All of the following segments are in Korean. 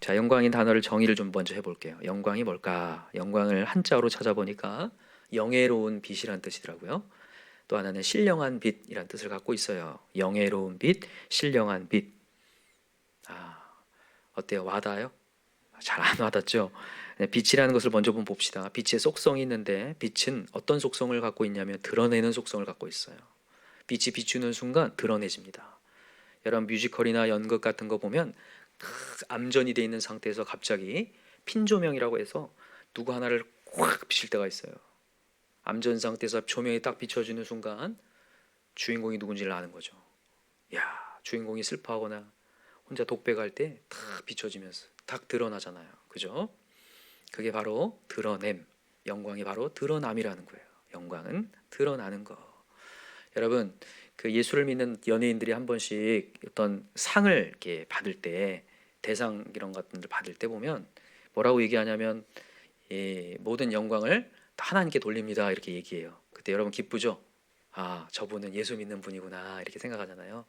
자, 영광인 단어를 정의를 좀 먼저 해볼게요. 영광이 뭘까? 영광을 한자어로 찾아보니까 영예로운 빛이란 뜻이더라고요. 또 하나는 신령한 빛이란 뜻을 갖고 있어요. 영예로운 빛, 신령한 빛. 아, 어때요? 와닿아요? 잘 안 와닿죠? 네, 빛이라는 것을 먼저 좀 봅시다. 빛의 속성이 있는데 빛은 어떤 속성을 갖고 있냐면 드러내는 속성을 갖고 있어요. 빛이 비추는 순간 드러내집니다. 여러분 뮤지컬이나 연극 같은 거 보면 암전이 돼 있는 상태에서 갑자기 핀 조명이라고 해서 누구 하나를 꽉 비칠 때가 있어요. 암전 상태에서 조명이 딱 비춰지는 순간 주인공이 누군지를 아는 거죠. 야, 주인공이 슬퍼하거나 혼자 독백할 때 탁 비춰지면서 딱 드러나잖아요. 그죠? 그게 바로 드러냄. 영광이 바로 드러남이라는 거예요. 영광은 드러나는 거. 여러분, 그 예수를 믿는 연예인들이 한 번씩 어떤 상을 이렇게 받을 때, 대상 이런 것들 받을 때 보면 뭐라고 얘기하냐면 모든 영광을 다 하나님께 돌립니다 이렇게 얘기해요. 그때 여러분 기쁘죠? 아, 저분은 예수 믿는 분이구나 이렇게 생각하잖아요.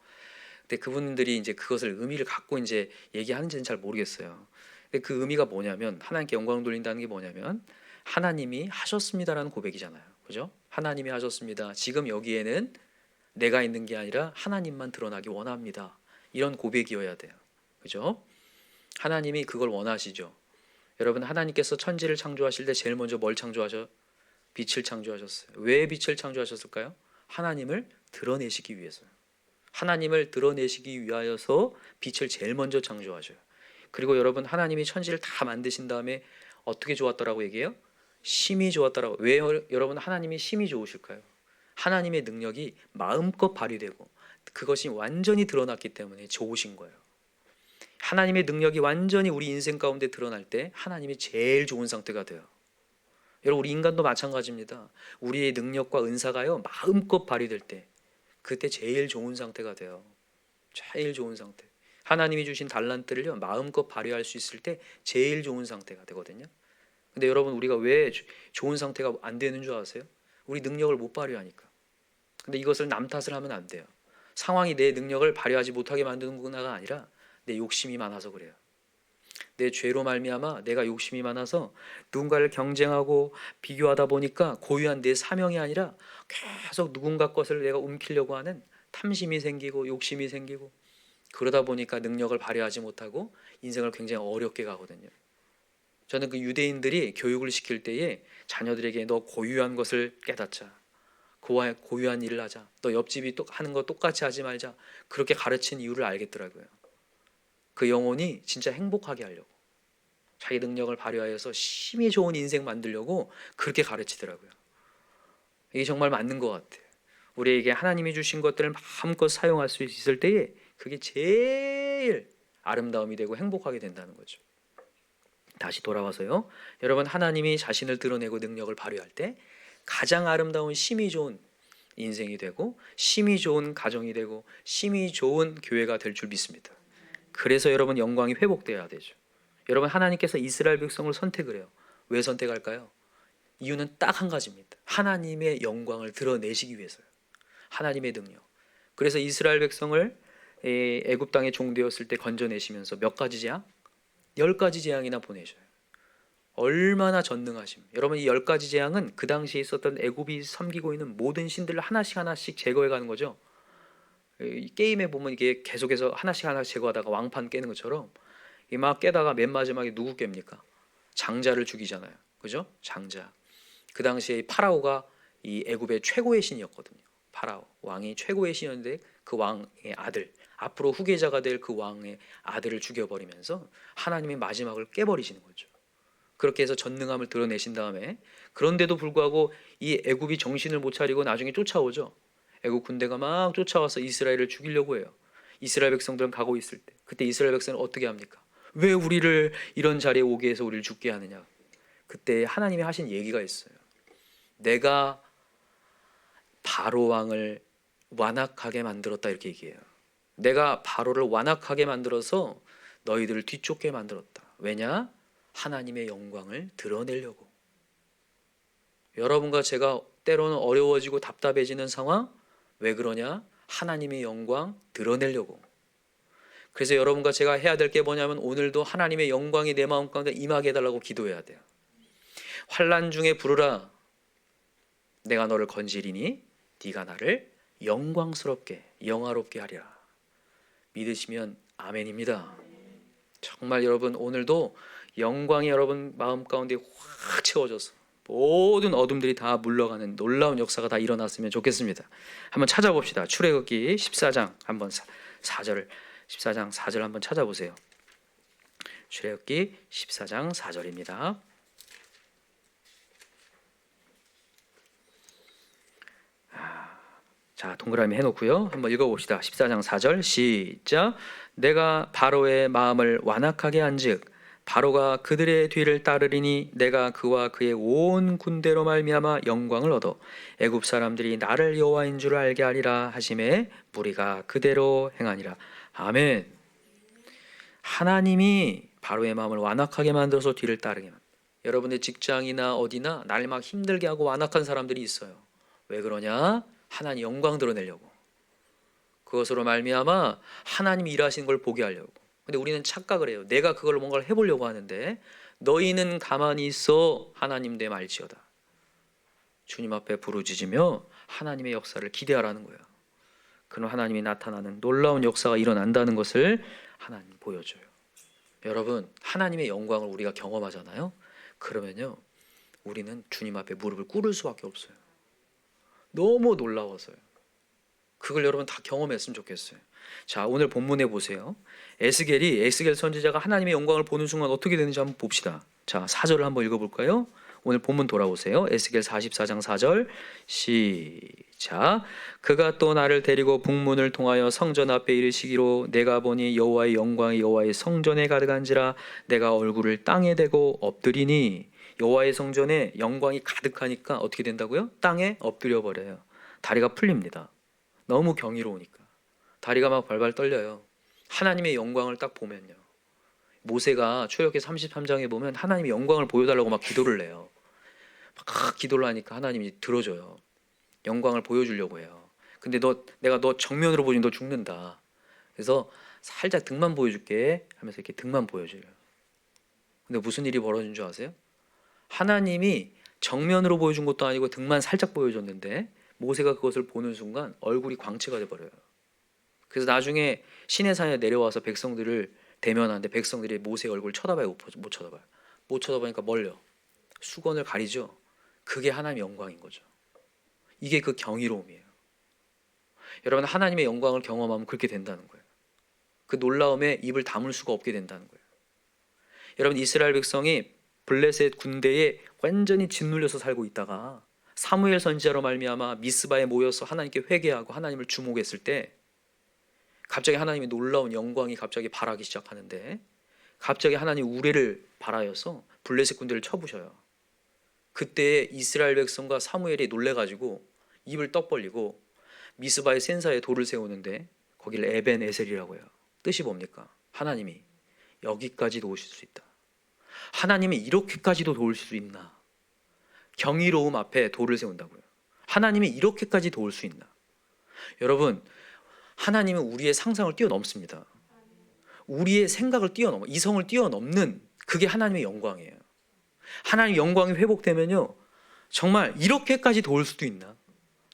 근데 그분들이 이제 그것을 의미를 갖고 이제 얘기하는지는 잘 모르겠어요. 근데 그 의미가 뭐냐면 하나님께 영광을 돌린다는 게 뭐냐면 하나님이 하셨습니다라는 고백이잖아요. 그죠? 하나님이 하셨습니다. 지금 여기에는 내가 있는 게 아니라 하나님만 드러나기 원합니다. 이런 고백이어야 돼요. 그죠? 하나님이 그걸 원하시죠. 여러분 하나님께서 천지를 창조하실 때 제일 먼저 뭘 창조하셔? 빛을 창조하셨어요. 왜 빛을 창조하셨을까요? 하나님을 드러내시기 위해서요. 하나님을 드러내시기 위하여서 빛을 제일 먼저 창조하셔요. 그리고 여러분 하나님이 천지를 다 만드신 다음에 어떻게 좋았더라고 얘기해요? 심히 좋았더라고. 왜 여러분 하나님이 심히 좋으실까요? 하나님의 능력이 마음껏 발휘되고 그것이 완전히 드러났기 때문에 좋으신 거예요. 하나님의 능력이 완전히 우리 인생 가운데 드러날 때 하나님이 제일 좋은 상태가 돼요. 여러분 우리 인간도 마찬가지입니다. 우리의 능력과 은사가요 마음껏 발휘될 때 그때 제일 좋은 상태가 돼요. 제일 좋은 상태. 하나님이 주신 달란트를요 마음껏 발휘할 수 있을 때 제일 좋은 상태가 되거든요. 근데 여러분 우리가 왜 좋은 상태가 안 되는 줄 아세요? 우리 능력을 못 발휘하니까. 근데 이것을 남 탓을 하면 안 돼요. 상황이 내 능력을 발휘하지 못하게 만드는구나가 아니라 내 욕심이 많아서 그래요. 내 죄로 말미암아 내가 욕심이 많아서 누군가를 경쟁하고 비교하다 보니까 고유한 내 사명이 아니라 계속 누군가 것을 내가 움키려고 하는 탐심이 생기고 욕심이 생기고 그러다 보니까 능력을 발휘하지 못하고 인생을 굉장히 어렵게 가거든요. 저는 그 유대인들이 교육을 시킬 때에 자녀들에게 너 고유한 것을 깨닫자. 그와 고유한 일을 하자. 너 옆집이 하는 거 똑같이 하지 말자. 그렇게 가르친 이유를 알겠더라고요. 그 영혼이 진짜 행복하게 하려고. 자기 능력을 발휘하여서 심히 좋은 인생 만들려고 그렇게 가르치더라고요. 이게 정말 맞는 것 같아요. 우리에게 하나님이 주신 것들을 마음껏 사용할 수 있을 때에 그게 제일 아름다움이 되고 행복하게 된다는 거죠. 다시 돌아와서요. 여러분 하나님이 자신을 드러내고 능력을 발휘할 때 가장 아름다운 심히 좋은 인생이 되고 심히 좋은 가정이 되고 심히 좋은 교회가 될 줄 믿습니다. 그래서 여러분 영광이 회복되어야 되죠. 여러분 하나님께서 이스라엘 백성을 선택을 해요. 왜 선택할까요? 이유는 딱 한 가지입니다. 하나님의 영광을 드러내시기 위해서요. 하나님의 능력. 그래서 이스라엘 백성을 애굽 땅에 종되었을 때 건져내시면서 몇 가지 재앙? 10가지 재앙이나 보내셔요. 얼마나 전능하심. 여러분 이 10가지 재앙은 그 당시에 있었던 애굽이 섬기고 있는 모든 신들을 하나씩 하나씩 제거해 가는 거죠. 이 게임에 보면 이게 계속해서 하나씩 하나씩 제거하다가 왕판 깨는 것처럼 이 막 깨다가 맨 마지막에 누구 깹니까? 장자를 죽이잖아요. 그죠? 장자. 그 당시에 파라오가 이 애굽의 최고의 신이었거든요. 파라오 왕이 최고의 신이었는데 그 왕의 아들 앞으로 후계자가 될 그 왕의 아들을 죽여버리면서 하나님의 마지막을 깨버리시는 거죠. 그렇게 해서 전능함을 드러내신 다음에 그런데도 불구하고 이 애굽이 정신을 못 차리고 나중에 쫓아오죠. 애굽 군대가 막 쫓아와서 이스라엘을 죽이려고 해요. 이스라엘 백성들은 가고 있을 때 그때 이스라엘 백성은 어떻게 합니까? 왜 우리를 이런 자리에 오게 해서 우리를 죽게 하느냐? 그때 하나님이 하신 얘기가 있어요. 내가 바로 왕을 완악하게 만들었다 이렇게 얘기해요. 내가 바로를 완악하게 만들어서 너희들을 뒤쫓게 만들었다. 왜냐? 하나님의 영광을 드러내려고. 여러분과 제가 때로는 어려워지고 답답해지는 상황 왜 그러냐? 하나님의 영광 드러내려고. 그래서 여러분과 제가 해야 될 게 뭐냐면 오늘도 하나님의 영광이 내 마음 가운데 임하게 해달라고 기도해야 돼요. 환난 중에 부르라. 내가 너를 건지리니 네가 나를 영광스럽게 영화롭게 하리라. 믿으시면 아멘입니다. 정말 여러분 오늘도 영광이 여러분 마음 가운데 확 채워져서 모든 어둠들이 다 물러가는 놀라운 역사가 다 일어났으면 좋겠습니다. 한번 찾아봅시다. 출애굽기 14장 한번 4절 14장 4절 한번 찾아보세요. 출애굽기 14장 4절입니다. 자, 동그라미 해놓고요. 한번 읽어봅시다. 14장 4절 시작. 내가 바로의 마음을 완악하게 한즉 바로가 그들의 뒤를 따르리니 내가 그와 그의 온 군대로 말미암아 영광을 얻어 애굽 사람들이 나를 여호와인 줄 알게 하리라 하심에 무리가 그대로 행하니라. 아멘. 하나님이 바로의 마음을 완악하게 만들어서 뒤를 따르게 만듭니다. 여러분의 직장이나 어디나 날 막 힘들게 하고 완악한 사람들이 있어요. 왜 그러냐? 하나님 영광 드러내려고. 그것으로 말미암아 하나님이 일하시는 걸 보게 하려고. 근데 우리는 착각을 해요. 내가 그걸 뭔가를 해보려고 하는데 너희는 가만히 있어 하나님 내 말지어다. 주님 앞에 부르짖으며 하나님의 역사를 기대하라는 거예요. 그럼 하나님이 나타나는 놀라운 역사가 일어난다는 것을 하나님 보여줘요. 여러분 하나님의 영광을 우리가 경험하잖아요. 그러면요 우리는 주님 앞에 무릎을 꿇을 수밖에 없어요. 너무 놀라워서요. 그걸 여러분 다 경험했으면 좋겠어요. 자, 오늘 본문에 보세요. 에스겔 선지자가 하나님의 영광을 보는 순간 어떻게 되는지 한번 봅시다. 자, 4절을 한번 읽어볼까요? 오늘 본문 돌아오세요. 에스겔 44장 4절 시작. 그가 또 나를 데리고 북문을 통하여 성전 앞에 이르시기로 내가 보니 여호와의 영광이 여호와의 성전에 가득한지라 내가 얼굴을 땅에 대고 엎드리니. 여호와의 성전에 영광이 가득하니까 어떻게 된다고요? 땅에 엎드려 버려요. 다리가 풀립니다. 너무 경이로우니까 다리가 막 발발 떨려요. 하나님의 영광을 딱 보면요. 모세가 출애굽기 33장에 보면 하나님의 영광을 보여달라고 막 기도를 해요. 막 기도를 하니까 하나님이 들어줘요. 영광을 보여주려고 해요. 근데 내가 너 정면으로 보니 너 죽는다. 그래서 살짝 등만 보여줄게 하면서 이렇게 등만 보여줘요. 근데 무슨 일이 벌어진 줄 아세요? 하나님이 정면으로 보여준 것도 아니고 등만 살짝 보여줬는데 모세가 그것을 보는 순간 얼굴이 광채가 돼버려요. 그래서 나중에 시내산에 내려와서 백성들을 대면하는데 백성들이 모세의 얼굴을 쳐다봐요? 못 쳐다봐요? 못 쳐다보니까 멀려. 수건을 가리죠. 그게 하나님의 영광인 거죠. 이게 그 경이로움이에요. 여러분 하나님의 영광을 경험하면 그렇게 된다는 거예요. 그 놀라움에 입을 다물 수가 없게 된다는 거예요. 여러분 이스라엘 백성이 블레셋 군대에 완전히 짓눌려서 살고 있다가 사무엘 선지자로 말미암아 미스바에 모여서 하나님께 회개하고 하나님을 주목했을 때 갑자기 하나님의 놀라운 영광이 갑자기 발하기 시작하는데 갑자기 하나님 우레를 발하여서 블레셋 군대를 쳐부셔요. 그때 이스라엘 백성과 사무엘이 놀래가지고 입을 떡 벌리고 미스바의 센사에 돌을 세우는데 거기를 에벤 에셀이라고 해요. 뜻이 뭡니까? 하나님이 여기까지 도우실 수 있다. 하나님이 이렇게까지도 도울 수 있나? 경이로움 앞에 돌을 세운다고요. 하나님이 이렇게까지 도울 수 있나? 여러분 하나님은 우리의 상상을 뛰어넘습니다. 우리의 생각을 뛰어넘어 이성을 뛰어넘는 그게 하나님의 영광이에요. 하나님의 영광이 회복되면요 정말 이렇게까지 도울 수도 있나?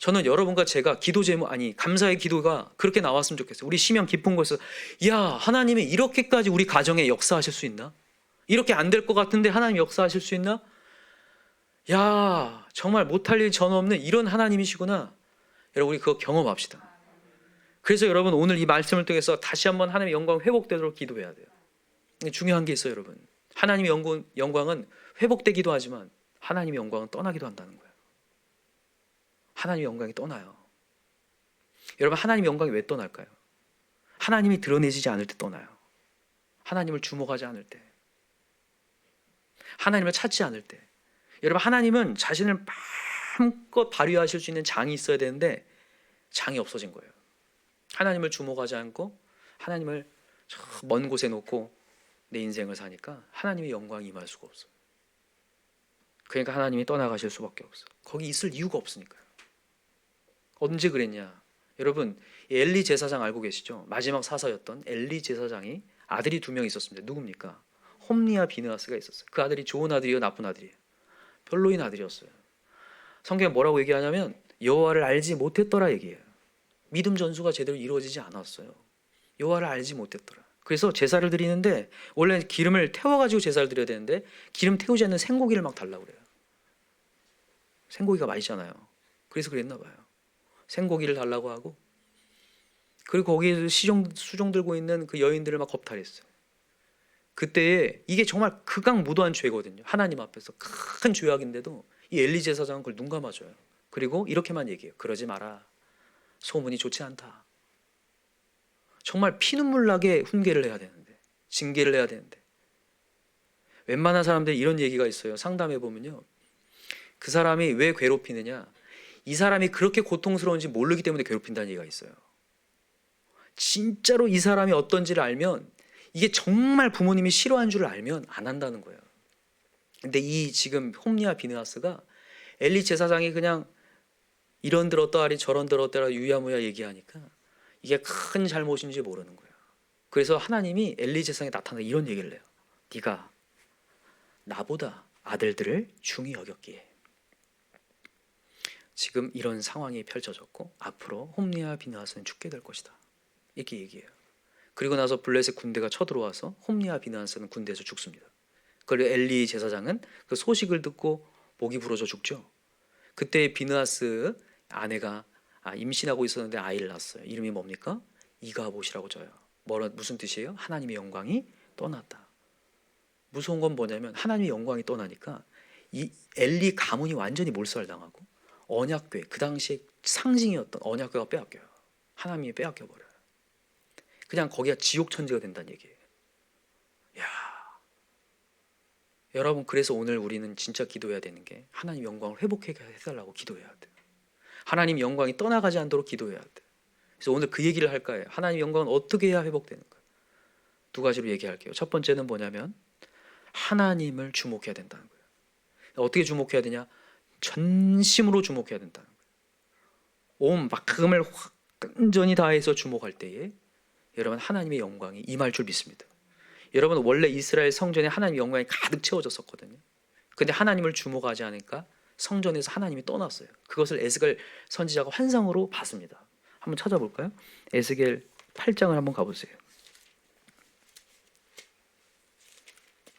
저는 여러분과 제가 기도 제목 감사의 기도가 그렇게 나왔으면 좋겠어요. 우리 심령 깊은 곳에서 야 하나님이 이렇게까지 우리 가정에 역사하실 수 있나? 이렇게 안 될 것 같은데 하나님 역사하실 수 있나? 야 정말 못할 일 전 없는 이런 하나님이시구나. 여러분 우리 그거 경험합시다. 그래서 여러분 오늘 이 말씀을 통해서 다시 한번 하나님의 영광 회복되도록 기도해야 돼요. 중요한 게 있어요 여러분. 하나님의 영광은 회복되기도 하지만 하나님의 영광은 떠나기도 한다는 거예요. 하나님의 영광이 떠나요. 여러분 하나님의 영광이 왜 떠날까요? 하나님이 드러내지지 않을 때 떠나요. 하나님을 주목하지 않을 때, 하나님을 찾지 않을 때. 여러분 하나님은 자신을 마음껏 발휘하실 수 있는 장이 있어야 되는데 장이 없어진 거예요. 하나님을 주목하지 않고 하나님을 저 먼 곳에 놓고 내 인생을 사니까 하나님의 영광이 임할 수가 없어요. 그러니까 하나님이 떠나가실 수밖에 없어. 거기 있을 이유가 없으니까요. 언제 그랬냐? 여러분, 엘리 제사장 알고 계시죠? 마지막 사사였던 엘리 제사장이 아들이 2명 있었습니다. 누굽니까? 홈리와 비느하스가 있었어요. 그 아들이 좋은 아들이에요, 나쁜 아들이에요? 별로인 아들이었어요. 성경에 뭐라고 얘기하냐면 여호와를 알지 못했더라 얘기해요. 믿음 전수가 제대로 이루어지지 않았어요. 여호와를 알지 못했더라. 그래서 제사를 드리는데 원래 기름을 태워가지고 제사를 드려야 되는데 기름 태우지 않는 생고기를 막 달라고 그래요. 생고기가 맛있잖아요. 그래서 그랬나 봐요. 생고기를 달라고 하고, 그리고 거기에 수종 들고 있는 그 여인들을 막 겁탈했어요. 그때에 이게 정말 극악무도한 죄거든요. 하나님 앞에서 큰 죄악인데도 이 엘리 제사장은 그걸 눈 감아줘요. 그리고 이렇게만 얘기해요. 그러지 마라. 소문이 좋지 않다. 정말 피눈물 나게 훈계를 해야 되는데, 징계를 해야 되는데, 웬만한 사람들이 이런 얘기가 있어요. 상담해 보면요, 그 사람이 왜 괴롭히느냐, 이 사람이 그렇게 고통스러운지 모르기 때문에 괴롭힌다는 얘기가 있어요. 진짜로 이 사람이 어떤지를 알면, 이게 정말 부모님이 싫어하는 줄 알면 안 한다는 거예요. 근데 이 지금 홈리와 비느하스가 엘리 제사장이 그냥 이런들 어떠하리 저런들 어떠하리 유야무야 얘기하니까 이게 큰 잘못인지 모르는 거예요. 그래서 하나님이 엘리 제사장에 나타나 이런 얘기를 해요. 네가 나보다 아들들을 중히 여겼기에 지금 이런 상황이 펼쳐졌고 앞으로 홈리와 비느하스는 죽게 될 것이다. 이렇게 얘기해요. 그리고 나서 블레셋 군대가 쳐들어와서 홈리와 비느하스는 군대에서 죽습니다. 그리고 엘리 제사장은 그 소식을 듣고 목이 부러져 죽죠. 그때 비느하스 아내가 임신하고 있었는데 아이를 낳았어요. 이름이 뭡니까? 이가봇이라고 져요. 무슨 뜻이에요? 하나님의 영광이 떠났다. 무서운 건 뭐냐면 하나님의 영광이 떠나니까 이 엘리 가문이 완전히 몰살당하고 언약궤, 그 당시에 상징이었던 언약궤가 빼앗겨요. 하나님이 빼앗겨버려요. 그냥 거기가 지옥 천지가 된다는 얘기예요. 야, 여러분, 그래서 오늘 우리는 진짜 기도해야 되는 게 하나님 영광을 회복해 해달라고 기도해야 돼요. 하나님 영광이 떠나가지 않도록 기도해야 돼요. 그래서 오늘 그 얘기를 할 거예요. 하나님 영광은 어떻게 해야 회복되는가? 2가지로 얘기할게요. 첫 번째는 뭐냐면 하나님을 주목해야 된다는 거예요. 어떻게 주목해야 되냐? 전심으로 주목해야 된다는 거예요. 온 마음을 완전히 다해서 주목할 때에 여러분 하나님의 영광이 임할 줄 믿습니다. 여러분, 원래 이스라엘 성전에 하나님의 영광이 가득 채워졌었거든요. 근데 하나님을 주목하지 않으니까 성전에서 하나님이 떠났어요. 그것을 에스겔 선지자가 환상으로 봤습니다. 한번 찾아볼까요? 에스겔 8장을 한번 가보세요.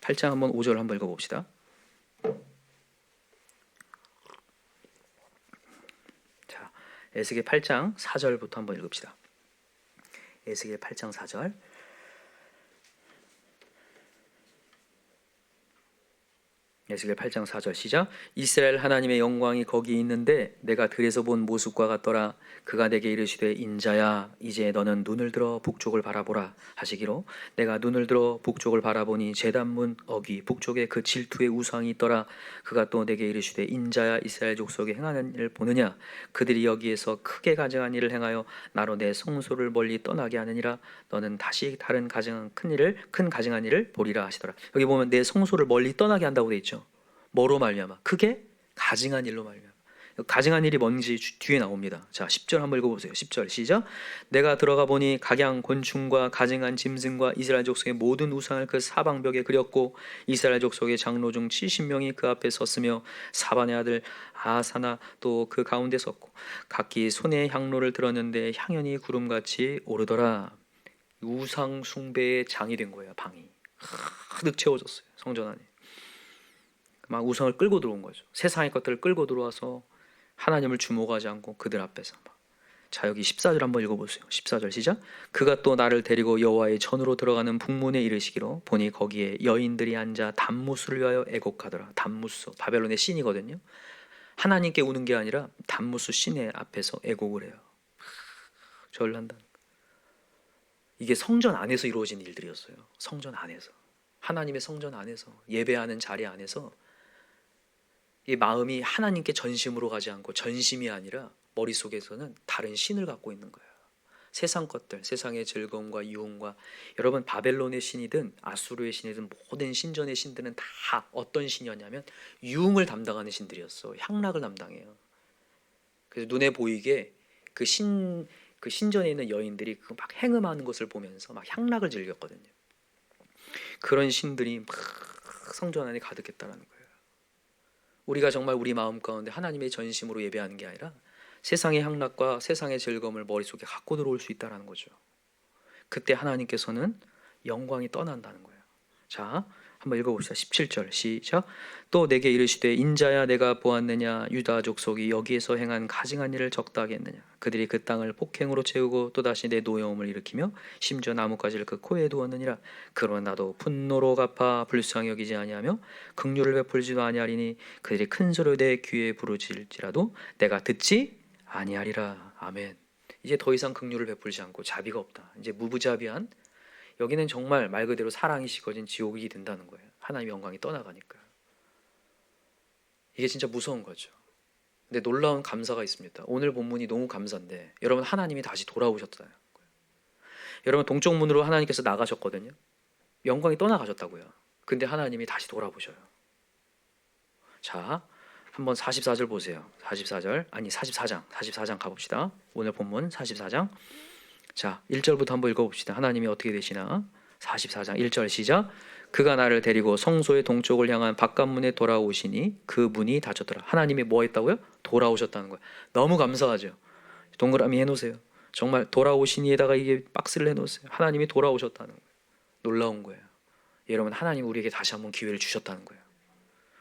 8장 한번 5절 한번 읽어봅시다. 자, 에스겔 8장 4절부터 한번 읽읍시다. 에스겔 8장 4절. 에스겔 8장 4절 시작. 이스라엘 하나님의 영광이 거기 있는데 내가 들에서 본 모습과 같더라. 그가 내게 이르시되 인자야 이제 너는 눈을 들어 북쪽을 바라보라 하시기로 내가 눈을 들어 북쪽을 바라보니 제단문 어기 북쪽에 그 질투의 우상이 있더라. 그가 또 내게 이르시되 인자야 이스라엘 족속이 행하는 일을 보느냐. 그들이 여기에서 크게 가증한 일을 행하여 나로 내 성소를 멀리 떠나게 하느니라. 너는 다시 다른 큰 가증한 일을 보리라 하시더라. 여기 보면 내 성소를 멀리 떠나게 한다고 돼 있죠. 뭐로 말미암아? 크게 가증한 일로 말미암아. 가증한 일이 뭔지 뒤에 나옵니다. 자, 10절 한번 읽어보세요. 10절 시작. 내가 들어가 보니 각양 곤충과 가증한 짐승과 이스라엘 족속의 모든 우상을 그 사방벽에 그렸고 이스라엘 족속의 장로 중 70명이 그 앞에 섰으며 사반의 아들 아사나 또 그 가운데 섰고 각기 손에 향로를 들었는데 향연이 구름같이 오르더라. 우상 숭배의 장이 된 거예요. 방이 가득 채워졌어요. 성전 안에 막 우상을 끌고 들어온 거죠. 세상의 것들을 끌고 들어와서 하나님을 주목하지 않고 그들 앞에서 막. 자, 여기 14절 한번 읽어보세요. 14절 시작. 그가 또 나를 데리고 여호와의 전으로 들어가는 북문에 이르시기로 보니 거기에 여인들이 앉아 단무스를 위하여 애곡하더라. 단무스, 바벨론의 신이거든요. 하나님께 우는 게 아니라 단무스 신의 앞에서 애곡을 해요. 절을 한다는 거. 이게 성전 안에서 이루어진 일들이었어요. 성전 안에서, 하나님의 성전 안에서, 예배하는 자리 안에서 이 마음이 하나님께 전심으로 가지 않고 전심이 아니라 머릿속에서는 다른 신을 갖고 있는 거예요. 세상 것들, 세상의 즐거움과 유흥과. 여러분, 바벨론의 신이든 아수르의 신이든 모든 신전의 신들은 다 어떤 신이었냐면 유흥을 담당하는 신들이었어. 향락을 담당해요. 그래서 눈에 보이게 그 그 신전에 있는 여인들이 그 막 행음하는 것을 보면서 막 향락을 즐겼거든요. 그런 신들이 막 성전 안에 가득했다는 거예요. 우리가 정말 우리 마음 가운데 하나님의 전심으로 예배하는 게 아니라 세상의 향락과 세상의 즐거움을 머릿속에 갖고 들어올 수 있다는 거죠. 그때 하나님께서는 영광이 떠난다는 거예요. 자, 한번 읽어봅시다. 17절 시작. 또 내게 이르시되 인자야 내가 보았느냐 유다 족속이 여기에서 행한 가증한 일을 적다 하겠느냐. 그들이 그 땅을 폭행으로 채우고 또다시 내 노여움을 일으키며 심지어 나뭇가지를 그 코에 두었느니라. 그러나 나도 분노로 갚아 불쌍히 여기지 아니하며 긍휼을 베풀지도 아니하리니 그들이 큰 소리로 내 귀에 부르짖을지라도 내가 듣지 아니하리라. 아멘. 이제 더 이상 긍휼을 베풀지 않고 자비가 없다. 이제 무부자비한, 여기는 정말 말 그대로 사랑이 식어진 지옥이 된다는 거예요. 하나님의 영광이 떠나가니까. 이게 진짜 무서운 거죠. 근데 놀라운 감사가 있습니다. 오늘 본문이 너무 감사인데 여러분, 하나님이 다시 돌아오셨잖아요. 여러분, 동쪽 문으로 하나님께서 나가셨거든요. 영광이 떠나가셨다고요. 근데 하나님이 다시 돌아보셔요. 자, 한번 44절 보세요. 44절, 아니 44장 가봅시다. 오늘 본문 44장. 자, 1절부터 한번 읽어봅시다. 하나님이 어떻게 되시나. 44장 1절 시작. 그가 나를 데리고 성소의 동쪽을 향한 바깥문에 돌아오시니 그 문이 닫혔더라. 하나님이 뭐 했다고요? 돌아오셨다는 거예요. 너무 감사하죠. 동그라미 해놓으세요. 정말 돌아오시니에다가 이게 박스를 해놓으세요. 하나님이 돌아오셨다는 거예요. 놀라운 거예요. 여러분, 하나님 우리에게 다시 한번 기회를 주셨다는 거예요.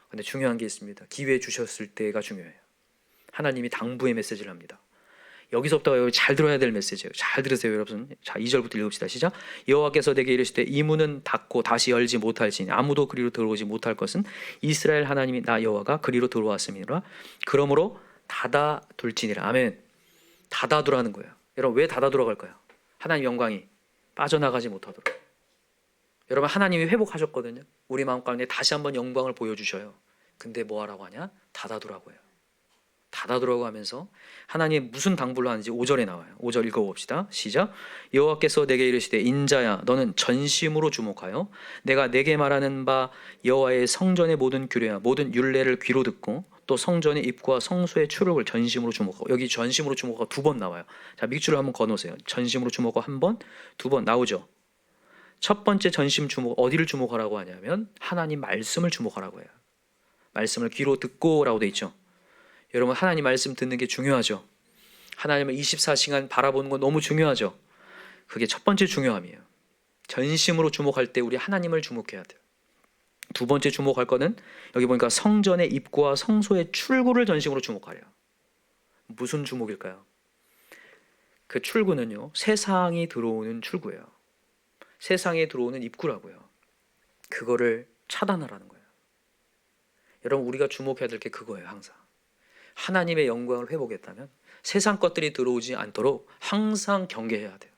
근데 중요한 게 있습니다. 기회 주셨을 때가 중요해요. 하나님이 당부의 메시지를 합니다. 여기서부터 여기 잘 들어야 될 메시지예요. 잘 들으세요, 여러분. 자, 2절부터 읽읍시다. 시작. 여호와께서 내게 이르시되 이 문은 닫고 다시 열지 못할지니 아무도 그리로 들어오지 못할 것은 이스라엘 하나님이 나 여호와가 그리로 들어왔음이니라. 그러므로 닫아둘지니라. 아멘. 닫아두라는 거예요. 여러분, 왜 닫아두라고 할까요? 하나님 영광이 빠져나가지 못하도록. 여러분, 하나님이 회복하셨거든요. 우리 마음 가운데 다시 한번 영광을 보여주셔요. 근데 뭐 하라고 하냐? 닫아두라고 해요. 닫아두라고 하면서 하나님 무슨 당부를 하는지 5절에 나와요. 5절 읽어봅시다. 시작. 여호와께서 내게 이르시되 인자야 너는 전심으로 주목하여 내가 내게 말하는 바 여호와의 성전의 모든 규례와 모든 율례를 귀로 듣고 또 성전의 입구와 성소의 출入전심으로 주목하고. 여기 전심으로 주목하고 두 번 나와요. 자, 밑줄을 한번 거놓으세요. 전심으로 주목하고 한 번, 두 번 나오죠. 첫 번째 전심 주목, 어디를 주목하라고 하냐면 하나님 말씀을 주목하라고 해요. 말씀을 귀로 듣고라고 돼 있죠. 여러분, 하나님 말씀 듣는 게 중요하죠. 하나님을 24시간 바라보는 건 너무 중요하죠. 그게 첫 번째 중요함이에요. 전심으로 주목할 때 우리 하나님을 주목해야 돼요. 두 번째 주목할 거는 여기 보니까 성전의 입구와 성소의 출구를 전심으로 주목하래요. 무슨 주목일까요? 그 출구는요, 세상이 들어오는 출구예요. 세상에 들어오는 입구라고요. 그거를 차단하라는 거예요. 여러분, 우리가 주목해야 될 게 그거예요. 항상 하나님의 영광을 회복했다면 세상 것들이 들어오지 않도록 항상 경계해야 돼요.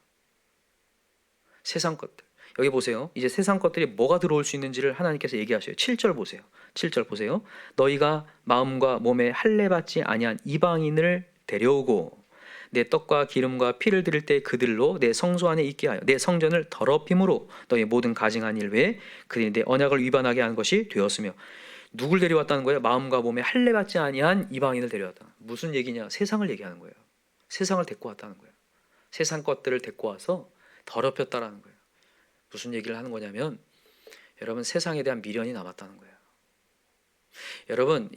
세상 것들. 여기 보세요. 이제 세상 것들이 뭐가 들어올 수 있는지를 하나님께서 얘기하셔요. 7절 보세요. 7절 보세요. 너희가 마음과 몸에 할례 받지 아니한 이방인을 데려오고 내 떡과 기름과 피를 드릴 때 그들로 내 성소 안에 있게 하여 내 성전을 더럽힘으로 너희 모든 가증한 일 외에 그들이 내 언약을 위반하게 한 것이 되었으며. 누굴 데려왔다는 거예요? 마음과 몸에 할례 받지 아니한 이방인을 데려왔다. 무슨 얘기냐? 세상을 얘기하는 거예요. 세상을 데리고 왔다는 거예요. 세상 것들을 데리고 와서 더럽혔다라는 거예요. 무슨 얘기를 하는 거냐면 여러분, 세상에 대한 미련이 남았다는 거예요. 여러분,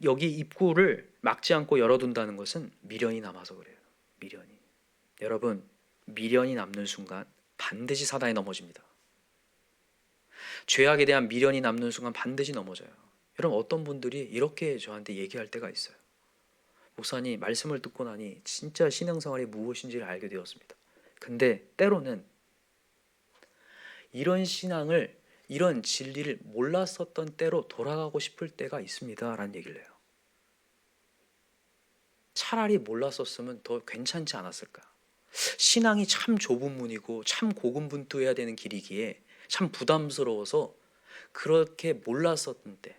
여기 입구를 막지 않고 열어둔다는 것은 미련이 남아서 그래요. 미련이. 여러분, 미련이 남는 순간 반드시 사단에 넘어집니다. 죄악에 대한 미련이 남는 순간 반드시 넘어져요. 여러분, 어떤 분들이 이렇게 저한테 얘기할 때가 있어요. 목사님, 말씀을 듣고 나니 진짜 신앙생활이 무엇인지를 알게 되었습니다. 근데 때로는 이런 신앙을, 이런 진리를 몰랐었던 때로 돌아가고 싶을 때가 있습니다 라는 얘기를 해요. 차라리 몰랐었으면 더 괜찮지 않았을까. 신앙이 참 좁은 문이고 참 고군분투해야 되는 길이기에 참 부담스러워서 그렇게 몰랐었던 때,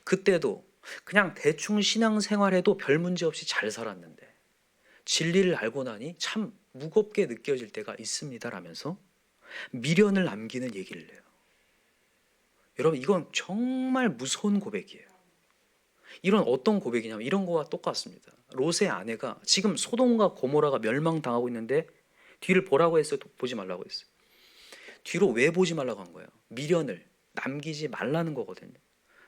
그때도 그냥 대충 신앙생활해도 별 문제 없이 잘 살았는데 진리를 알고 나니 참 무겁게 느껴질 때가 있습니다 라면서 미련을 남기는 얘기를 해요. 여러분, 이건 정말 무서운 고백이에요. 이런 어떤 고백이냐면 이런 거와 똑같습니다. 롯의 아내가 지금 소돔과 고모라가 멸망당하고 있는데 뒤를 보라고 했어요? 보지 말라고 했어요? 뒤로 왜 보지 말라고 한 거예요? 미련을 남기지 말라는 거거든요.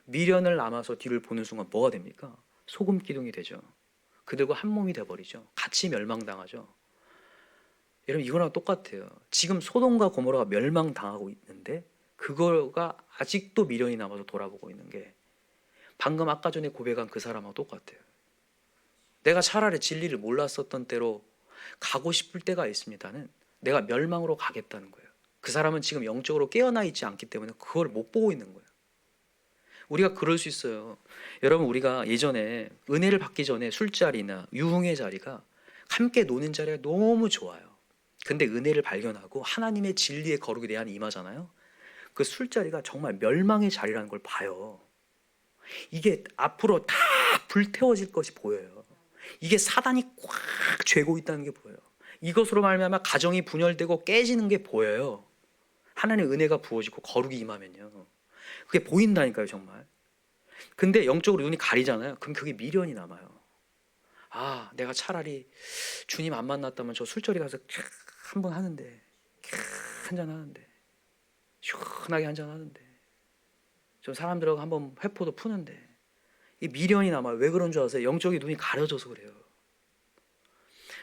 미련을 남아서 뒤를 보는 순간 뭐가 됩니까? 소금 기둥이 되죠. 그들과 한 몸이 돼버리죠. 같이 멸망당하죠. 여러분 이거랑 똑같아요. 지금 소돔과 고모라가 멸망당하고 있는데 그거가 아직도 미련이 남아서 돌아보고 있는 게 방금 아까 전에 고백한 그 사람하고 똑같아요. 내가 차라리 진리를 몰랐었던 때로 가고 싶을 때가 있습니다는 내가 멸망으로 가겠다는 거예요. 그 사람은 지금 영적으로 깨어나 있지 않기 때문에 그걸 못 보고 있는 거예요. 우리가 그럴 수 있어요. 여러분 우리가 예전에 은혜를 받기 전에 술자리나 유흥의 자리가 함께 노는 자리가 너무 좋아요. 근데 은혜를 발견하고 하나님의 진리의 거룩에 대한 임하잖아요. 그 술자리가 정말 멸망의 자리라는 걸 봐요. 이게 앞으로 다 불태워질 것이 보여요. 이게 사단이 꽉 죄고 있다는 게 보여요. 이것으로 말미암아 가정이 분열되고 깨지는 게 보여요. 하나님의 은혜가 부어지고 거룩이 임하면요. 그게 보인다니까요 정말. 근데 영적으로 눈이 가리잖아요. 그럼 그게 미련이 남아요. 아 내가 차라리 주님 안 만났다면 저 술자리 가서 한번 하는데 한잔 하는데 시원하게 한잔 하는데 저 사람들하고 한번 회포도 푸는데 이 미련이 남아요. 왜 그런 줄 아세요? 영적인 눈이 가려져서 그래요.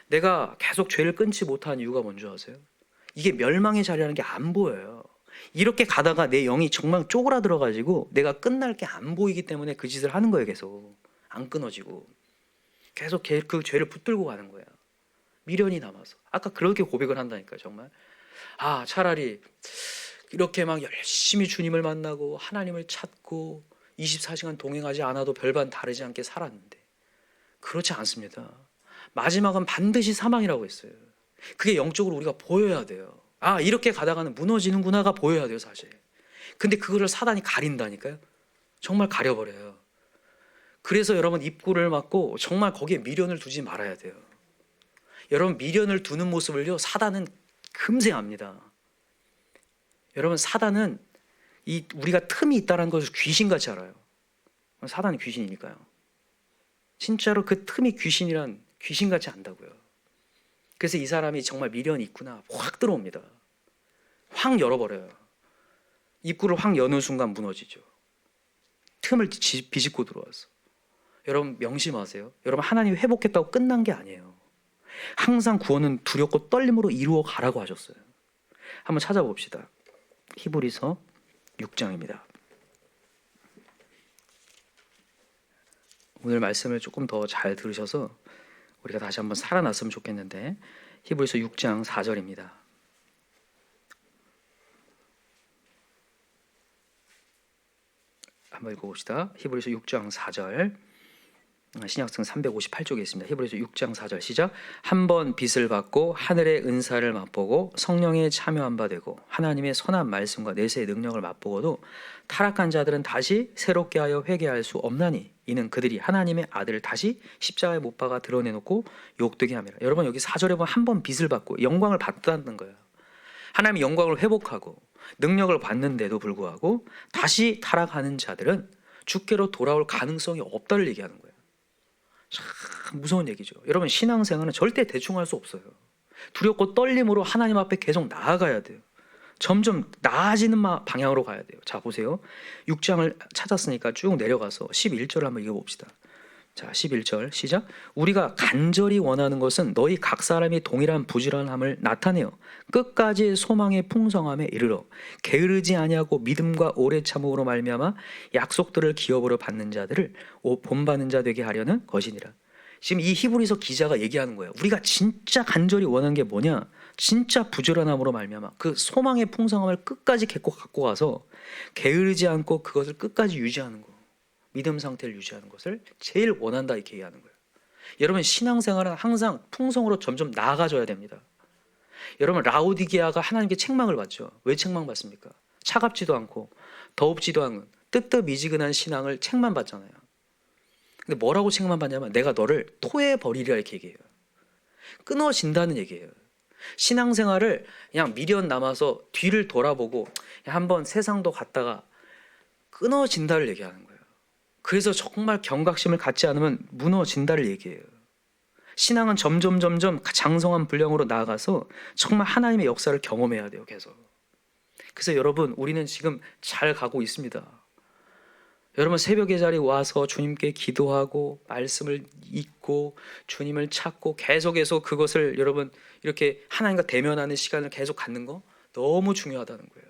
내가 계속 죄를 끊지 못한 이유가 뭔지 아세요? 이게 멸망의 자리라는 게 안 보여요. 이렇게 가다가 내 영이 정말 쪼그라들어가지고 내가 끝날 게 안 보이기 때문에 그 짓을 하는 거예요. 계속 안 끊어지고 계속 그 죄를 붙들고 가는 거예요. 미련이 남아서. 아까 그렇게 고백을 한다니까요. 정말 아 차라리 이렇게 막 열심히 주님을 만나고 하나님을 찾고 24시간 동행하지 않아도 별반 다르지 않게 살았는데 그렇지 않습니다. 마지막은 반드시 사망이라고 했어요. 그게 영적으로 우리가 보여야 돼요. 아 이렇게 가다가는 무너지는구나가 보여야 돼요 사실. 근데 그거를 사단이 가린다니까요. 정말 가려버려요. 그래서 여러분 입구를 막고 정말 거기에 미련을 두지 말아야 돼요. 여러분 미련을 두는 모습을요 사단은 금세 압니다. 여러분 사단은 우리가 틈이 있다는 것을 귀신같이 알아요. 사단이 귀신이니까요. 진짜로 그 틈이 귀신이란 귀신같이 안다고요. 그래서 이 사람이 정말 미련이 있구나 확 들어옵니다. 확 열어버려요. 입구를 확 여는 순간 무너지죠. 틈을 비집고 들어와서. 여러분 명심하세요. 여러분 하나님이 회복했다고 끝난 게 아니에요. 항상 구원은 두렵고 떨림으로 이루어 가라고 하셨어요. 한번 찾아봅시다. 히브리서 6장입니다. 오늘 말씀을 조금 더 잘 들으셔서 우리가 다시 한번 살아났으면 좋겠는데 히브리서 6장 4절입니다. 한번 읽어봅시다. 히브리서 6장 4절 신약성 358쪽에 있습니다. 히브리서 6장 4절 시작. 한번 빚을 받고 하늘의 은사를 맛보고 성령에 참여한 바 되고 하나님의 선한 말씀과 내세의 능력을 맛보고도 타락한 자들은 다시 새롭게 하여 회개할 수 없나니 이는 그들이 하나님의 아들을 다시 십자가에 못 박아 드러내놓고 욕되게 함이라. 여러분 여기 4절에 보면 한 번 빚을 받고 영광을 받다는 거예요. 하나님의 영광을 회복하고 능력을 받는데도 불구하고 다시 타락하는 자들은 주께로 돌아올 가능성이 없다를 얘기하는 거예요. 참 무서운 얘기죠. 여러분 신앙생활은 절대 대충 할 수 없어요. 두렵고 떨림으로 하나님 앞에 계속 나아가야 돼요. 점점 나아지는 방향으로 가야 돼요. 자 보세요. 6장을 찾았으니까 쭉 내려가서 11절을 한번 읽어봅시다. 자 11절 시작. 우리가 간절히 원하는 것은 너희 각 사람이 동일한 부지런함을 나타내어 끝까지 소망의 풍성함에 이르러 게으르지 아니하고 믿음과 오래 참음으로 말미암아 약속들을 기업으로 받는 자들을 본받는 자 되게 하려는 것이니라. 지금 이 히브리서 기자가 얘기하는 거예요. 우리가 진짜 간절히 원하는 게 뭐냐? 진짜 부지런함으로 말미암아 그 소망의 풍성함을 끝까지 갖고 가서 게으르지 않고 그것을 끝까지 유지하는 거. 믿음 상태를 유지하는 것을 제일 원한다 이렇게 얘기하는 거예요. 여러분 신앙생활은 항상 풍성으로 점점 나아가져야 됩니다. 여러분 라오디게아가 하나님께 책망을 받죠. 왜 책망받습니까? 차갑지도 않고 더웁지도 않은 뜨뜻미지근한 신앙을 책망받잖아요. 근데 뭐라고 책망받냐면 내가 너를 토해버리리라 이렇게 얘기해요. 끊어진다는 얘기예요. 신앙생활을 그냥 미련 남아서 뒤를 돌아보고 한번 세상도 갔다가 끊어진다를 얘기하는 거예요. 그래서 정말 경각심을 갖지 않으면 무너진다를 얘기해요. 신앙은 점점 장성한 분량으로 나아가서 정말 하나님의 역사를 경험해야 돼요, 계속. 그래서 여러분, 우리는 지금 잘 가고 있습니다. 여러분, 새벽의 자리에 와서 주님께 기도하고 말씀을 읽고 주님을 찾고 계속해서 그것을 여러분 이렇게 하나님과 대면하는 시간을 계속 갖는 거 너무 중요하다는 거예요.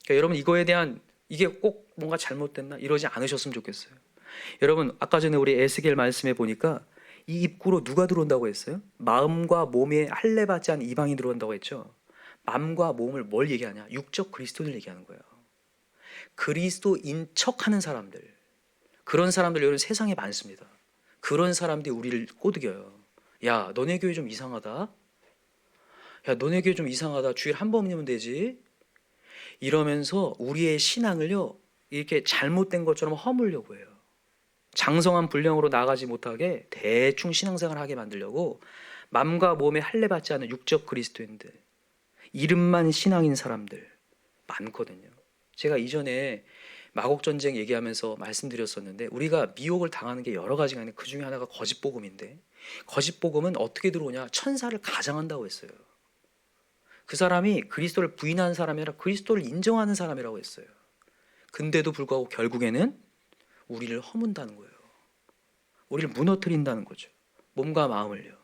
그러니까 여러분, 이거에 대한 이게 꼭 뭔가 잘못됐나 이러지 않으셨으면 좋겠어요. 여러분, 아까 전에 우리 에스겔 말씀해 보니까 이 입구로 누가 들어온다고 했어요? 마음과 몸에 할례받지 않은 이방인이 들어온다고 했죠. 마음과 몸을 뭘 얘기하냐? 육적 그리스도인을 얘기하는 거예요. 그리스도인 척하는 사람들, 그런 사람들 여러분 세상에 많습니다. 그런 사람들이 우리를 꼬드겨요. 야, 너네 교회 좀 이상하다. 야, 너네 교회 좀 이상하다. 주일 한 번이면 되지. 이러면서 우리의 신앙을요 이렇게 잘못된 것처럼 허물려고 해요. 장성한 분량으로 나가지 못하게 대충 신앙생활을 하게 만들려고 맘과 몸에 할례받지 않은 육적 그리스도인들, 이름만 신앙인 사람들 많거든요. 제가 이전에 마곡전쟁 얘기하면서 말씀드렸었는데 우리가 미혹을 당하는 게 여러 가지가 있는데 그 중에 하나가 거짓복음인데, 거짓복음은 어떻게 들어오냐? 천사를 가장한다고 했어요. 그 사람이 그리스도를 부인하는 사람이 아니라 그리스도를 인정하는 사람이라고 했어요. 근데도 불구하고 결국에는 우리를 허문다는 거예요. 우리를 무너뜨린다는 거죠. 몸과 마음을요.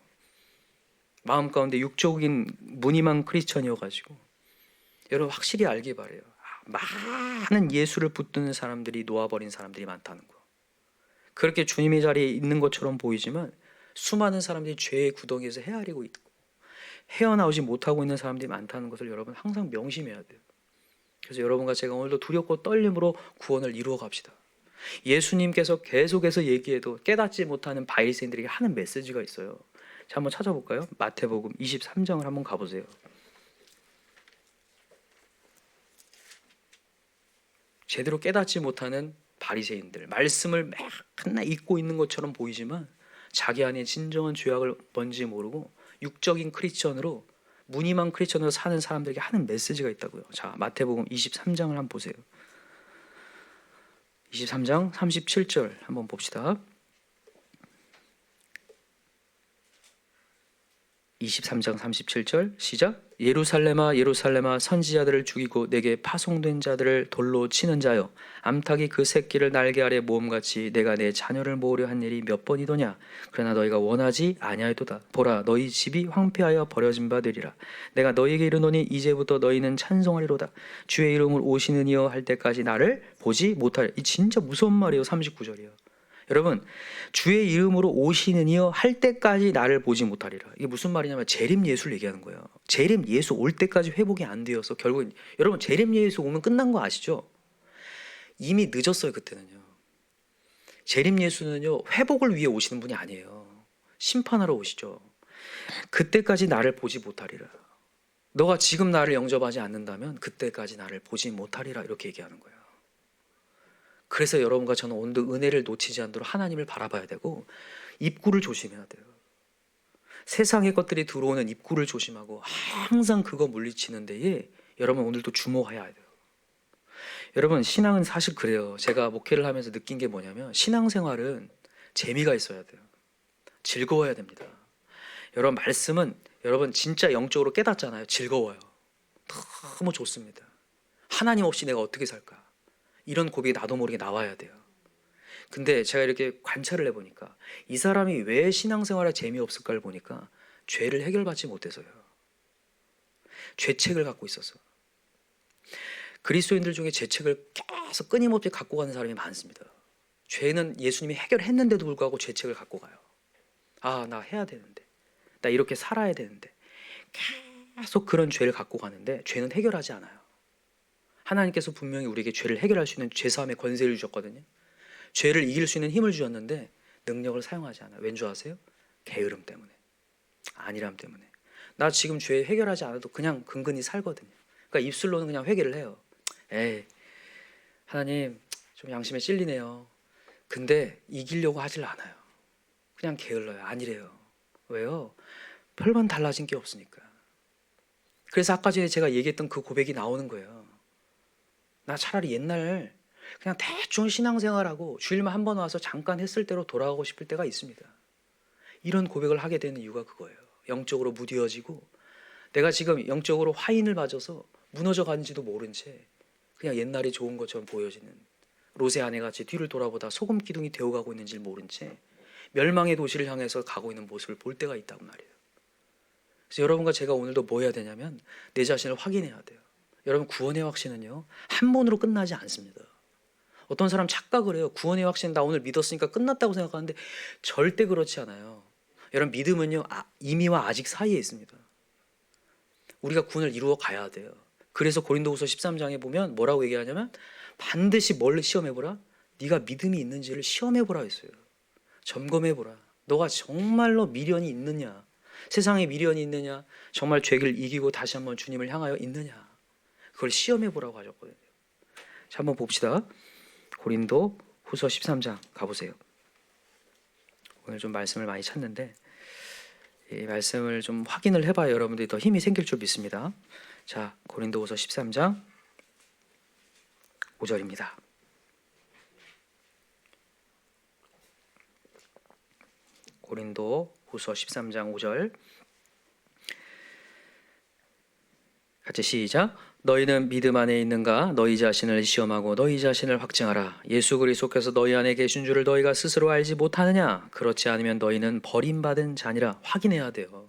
마음 가운데 육적인 무늬만 크리스천이어가지고 여러분 확실히 알기 바래요. 많은 예수를 붙드는 사람들이 놓아버린 사람들이 많다는 거. 그렇게 주님의 자리에 있는 것처럼 보이지만 수많은 사람들이 죄의 구덩이에서 헤아리고 있고 헤어나오지 못하고 있는 사람들이 많다는 것을 여러분 항상 명심해야 돼요. 그래서 여러분과 제가 오늘도 두렵고 떨림으로 구원을 이루어 갑시다. 예수님께서 계속해서 얘기해도 깨닫지 못하는 바리새인들에게 하는 메시지가 있어요. 자, 한번 찾아볼까요? 마태복음 23장을 한번 가보세요. 제대로 깨닫지 못하는 바리새인들, 말씀을 맨날 읽고 있는 것처럼 보이지만 자기 안에 진정한 죄악을 뭔지 모르고 육적인 크리스천으로 무늬만 크리스천으로 사는 사람들에게 하는 메시지가 있다고요. 자, 마태복음 23장을 한번 보세요. 23장 37절 한번 봅시다. 23장 37절 시작. 예루살렘아 예루살렘아 선지자들을 죽이고 내게 파송된 자들을 돌로 치는 자여, 암탉이 그 새끼를 날개 아래 모음같이 내가 내 자녀를 모으려 한 일이 몇 번이더냐. 그러나 너희가 원하지 아니하였도다. 보라, 너희 집이 황폐하여 버려진 바 되리라. 내가 너희에게 이르노니 이제부터 너희는 찬송하리로다. 주의 이름으로 오시는 이여 할 때까지 나를 보지 못하리라. 이 진짜 무서운 말이에요. 39절이요. 여러분, 주의 이름으로 오시는 이여 할 때까지 나를 보지 못하리라. 이게 무슨 말이냐면 재림 예수를 얘기하는 거예요. 재림 예수 올 때까지 회복이 안 되어서 결국 여러분 재림 예수 오면 끝난 거 아시죠? 이미 늦었어요. 그때는요. 재림 예수는요 회복을 위해 오시는 분이 아니에요. 심판하러 오시죠. 그때까지 나를 보지 못하리라. 너가 지금 나를 영접하지 않는다면 그때까지 나를 보지 못하리라. 이렇게 얘기하는 거예요. 그래서 여러분과 저는 오늘도 은혜를 놓치지 않도록 하나님을 바라봐야 되고 입구를 조심해야 돼요. 세상의 것들이 들어오는 입구를 조심하고 항상 그거 물리치는 데에 여러분 오늘도 주목해야 돼요. 여러분, 신앙은 사실 그래요. 제가 목회를 하면서 느낀 게 뭐냐면 신앙생활은 재미가 있어야 돼요. 즐거워야 됩니다. 여러분, 말씀은 여러분 진짜 영적으로 깨닫잖아요. 즐거워요. 너무 좋습니다. 하나님 없이 내가 어떻게 살까? 이런 고백이 나도 모르게 나와야 돼요. 근데 제가 이렇게 관찰을 해보니까 이 사람이 왜 신앙생활에 재미없을까를 보니까 죄를 해결받지 못해서요. 죄책을 갖고 있어서. 그리스도인들 중에 죄책을 계속 끊임없이 갖고 가는 사람이 많습니다. 죄는 예수님이 해결했는데도 불구하고 죄책을 갖고 가요. 아, 나 해야 되는데, 나 이렇게 살아야 되는데, 계속 그런 죄를 갖고 가는데 죄는 해결하지 않아요. 하나님께서 분명히 우리에게 죄를 해결할 수 있는 죄사함의 권세를 주셨거든요. 죄를 이길 수 있는 힘을 주셨는데 능력을 사용하지 않아요. 왠 줄 아세요? 게으름 때문에, 안일함 때문에. 나 지금 죄 해결하지 않아도 그냥 근근히 살거든요. 그러니까 입술로는 그냥 회개를 해요. 에이, 하나님 좀 양심에 찔리네요. 근데 이기려고 하질 않아요. 그냥 게을러요. 안일해요. 왜요? 별반 달라진 게 없으니까. 그래서 아까 전에 제가 얘기했던 그 고백이 나오는 거예요. 나 차라리 옛날 그냥 대충 신앙생활하고 주일만 한 번 와서 잠깐 했을 대로 돌아가고 싶을 때가 있습니다. 이런 고백을 하게 되는 이유가 그거예요. 영적으로 무뎌지고 내가 지금 영적으로 화인을 맞아서 무너져 가는지도 모른 채 그냥 옛날에 좋은 것처럼 보여지는 롯의 아내같이 뒤를 돌아보다 소금 기둥이 되어가고 있는지 모른 채 멸망의 도시를 향해서 가고 있는 모습을 볼 때가 있단 말이에요. 그래서 여러분과 제가 오늘도 뭐 해야 되냐면 내 자신을 확인해야 돼요. 여러분, 구원의 확신은요 한 번으로 끝나지 않습니다. 어떤 사람 착각을 해요. 구원의 확신, 나 오늘 믿었으니까 끝났다고 생각하는데 절대 그렇지 않아요. 여러분, 믿음은요 이미와 아직 사이에 있습니다. 우리가 구원을 이루어 가야 돼요. 그래서 고린도후서 13장에 보면 뭐라고 얘기하냐면 반드시 뭘 시험해보라? 네가 믿음이 있는지를 시험해보라 했어요. 점검해보라. 너가 정말로 미련이 있느냐, 세상에 미련이 있느냐, 정말 죄를 이기고 다시 한번 주님을 향하여 있느냐, 그걸 시험해보라고 하셨거든요. 자, 한번 봅시다. 고린도 후서 13장 가보세요. 오늘 좀 말씀을 많이 찾는데 이 말씀을 좀 확인을 해봐야 여러분들이 더 힘이 생길 줄 믿습니다. 자, 고린도후서 13장 5절입니다. 고린도후서 13장 5절 같이 시작. 너희는 믿음 안에 있는가? 너희 자신을 시험하고 너희 자신을 확증하라. 예수 그리스도께서 너희 안에 계신 줄을 너희가 스스로 알지 못하느냐? 그렇지 않으면 너희는 버림받은 자니라. 확인해야 돼요.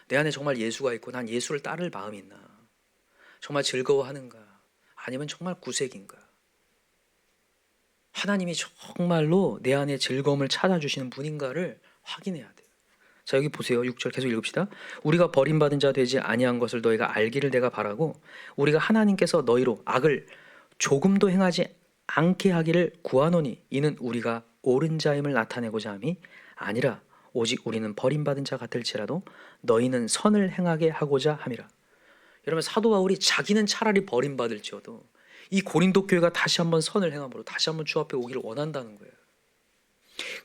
내 안에 정말 예수가 있고 난 예수를 따를 마음이 있나? 정말 즐거워하는가? 아니면 정말 구색인가? 하나님이 정말로 내 안에 즐거움을 찾아주시는 분인가를 확인해야 돼요. 자, 여기 보세요. 6절 계속 읽읍시다. 우리가 버림받은 자 되지 아니한 것을 너희가 알기를 내가 바라고 우리가 하나님께서 너희로 악을 조금도 행하지 않게 하기를 구하노니 이는 우리가 옳은 자임을 나타내고자 함이 아니라 오직 우리는 버림받은 자 같을지라도 너희는 선을 행하게 하고자 함이라. 여러분, 사도 바울이 자기는 차라리 버림받을지어도 이 고린도 교회가 다시 한번 선을 행함으로 다시 한번 주 앞에 오기를 원한다는 거예요.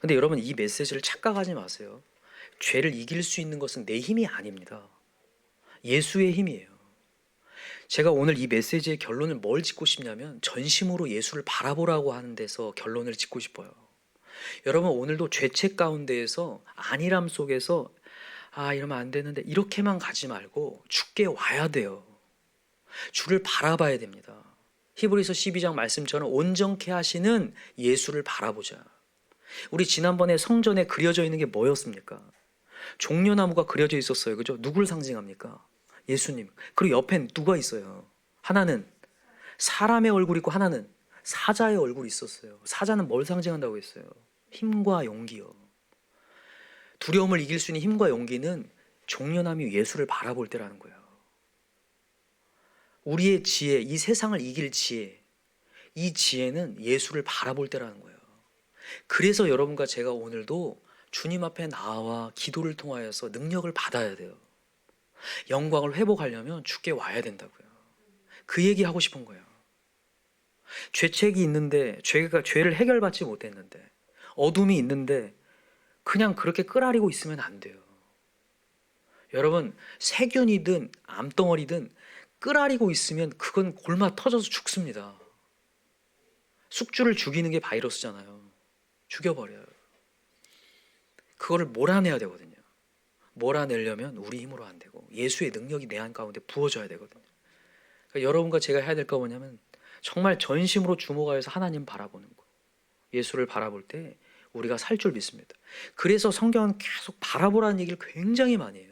근데 여러분, 이 메시지를 착각하지 마세요. 죄를 이길 수 있는 것은 내 힘이 아닙니다. 예수의 힘이에요. 제가 오늘 이 메시지의 결론을 뭘 짓고 싶냐면 전심으로 예수를 바라보라고 하는 데서 결론을 짓고 싶어요. 여러분, 오늘도 죄책 가운데에서 안일함 속에서 이러면 안 되는데 이렇게만 가지 말고 주께 와야 돼요. 주를 바라봐야 됩니다. 히브리서 12장 말씀처럼 온전케 하시는 예수를 바라보자. 우리 지난번에 성전에 그려져 있는 게 뭐였습니까? 종려나무가 그려져 있었어요. 그죠? 누굴 상징합니까? 예수님. 그리고 옆엔 누가 있어요? 하나는 사람의 얼굴이 있고 하나는 사자의 얼굴이 있었어요. 사자는 뭘 상징한다고 했어요? 힘과 용기요. 두려움을 이길 수 있는 힘과 용기는 종려나무 예수를 바라볼 때라는 거예요. 우리의 지혜, 이 세상을 이길 지혜, 이 지혜는 예수를 바라볼 때라는 거예요. 그래서 여러분과 제가 오늘도 주님 앞에 나와 기도를 통하여서 능력을 받아야 돼요. 영광을 회복하려면 주께 와야 된다고요. 그 얘기 하고 싶은 거예요. 죄책이 있는데 죄를 해결받지 못했는데 어둠이 있는데 그냥 그렇게 끌아리고 있으면 안 돼요. 여러분, 세균이든 암덩어리든 끌아리고 있으면 그건 골마 터져서 죽습니다. 숙주를 죽이는 게 바이러스잖아요. 죽여버려요. 그거를 몰아내야 되거든요. 몰아내려면 우리 힘으로 안 되고 예수의 능력이 내 안 가운데 부어져야 되거든요. 그러니까 여러분과 제가 해야 될 거 뭐냐면 정말 전심으로 주목하여서 하나님 바라보는 거. 예수를 바라볼 때 우리가 살 줄 믿습니다. 그래서 성경은 계속 바라보라는 얘기를 굉장히 많이 해요.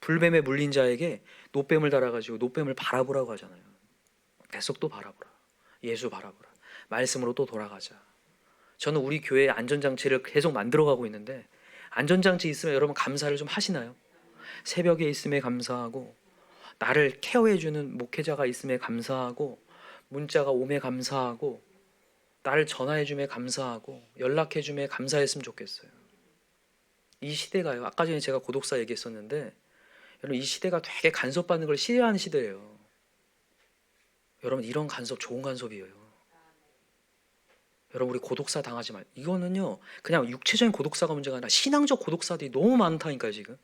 불뱀에 물린 자에게 노뱀을 달아가지고 노뱀을 바라보라고 하잖아요. 계속 또 바라보라. 예수 바라보라. 말씀으로 또 돌아가자. 저는 우리 교회의 안전장치를 계속 만들어가고 있는데 안전장치 있으면 여러분 감사를 좀 하시나요? 새벽에 있음에 감사하고 나를 케어해주는 목회자가 있음에 감사하고 문자가 오매 감사하고 나를 전화해줌에 감사하고 연락해줌에 감사했으면 좋겠어요. 이 시대가요, 아까 전에 제가 고독사 얘기했었는데 여러분, 이 시대가 되게 간섭받는 걸 싫어하는 시대예요. 여러분, 이런 간섭 좋은 간섭이에요. 여러분, 우리 고독사 당하지 말. 이거는요 그냥 육체적인 고독사가 문제가 아니라 신앙적 고독사들이 너무 많다니까요. 지금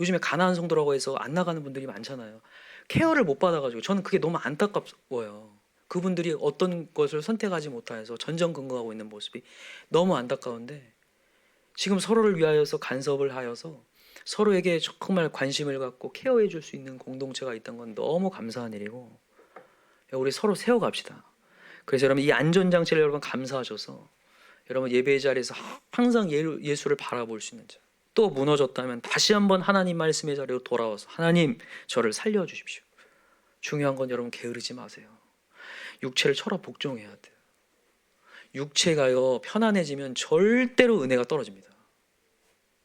요즘에 가난한 성도라고 해서 안 나가는 분들이 많잖아요. 케어를 못 받아가지고 저는 그게 너무 안타까워요. 그분들이 어떤 것을 선택하지 못하여서 전전긍긍하고 있는 모습이 너무 안타까운데, 지금 서로를 위하여서 간섭을 하여서 서로에게 정말 관심을 갖고 케어해 줄 수 있는 공동체가 있다는 건 너무 감사한 일이고, 우리 서로 세워갑시다. 그래서 여러분, 이 안전장치를 여러분 감사하셔서 여러분 예배 자리에서 항상 예수를 바라볼 수 있는 자, 또 무너졌다면 다시 한번 하나님 말씀의 자리로 돌아와서 하나님 저를 살려주십시오. 중요한 건 여러분 게으르지 마세요. 육체를 철어 복종해야 돼요. 육체가요 편안해지면 절대로 은혜가 떨어집니다.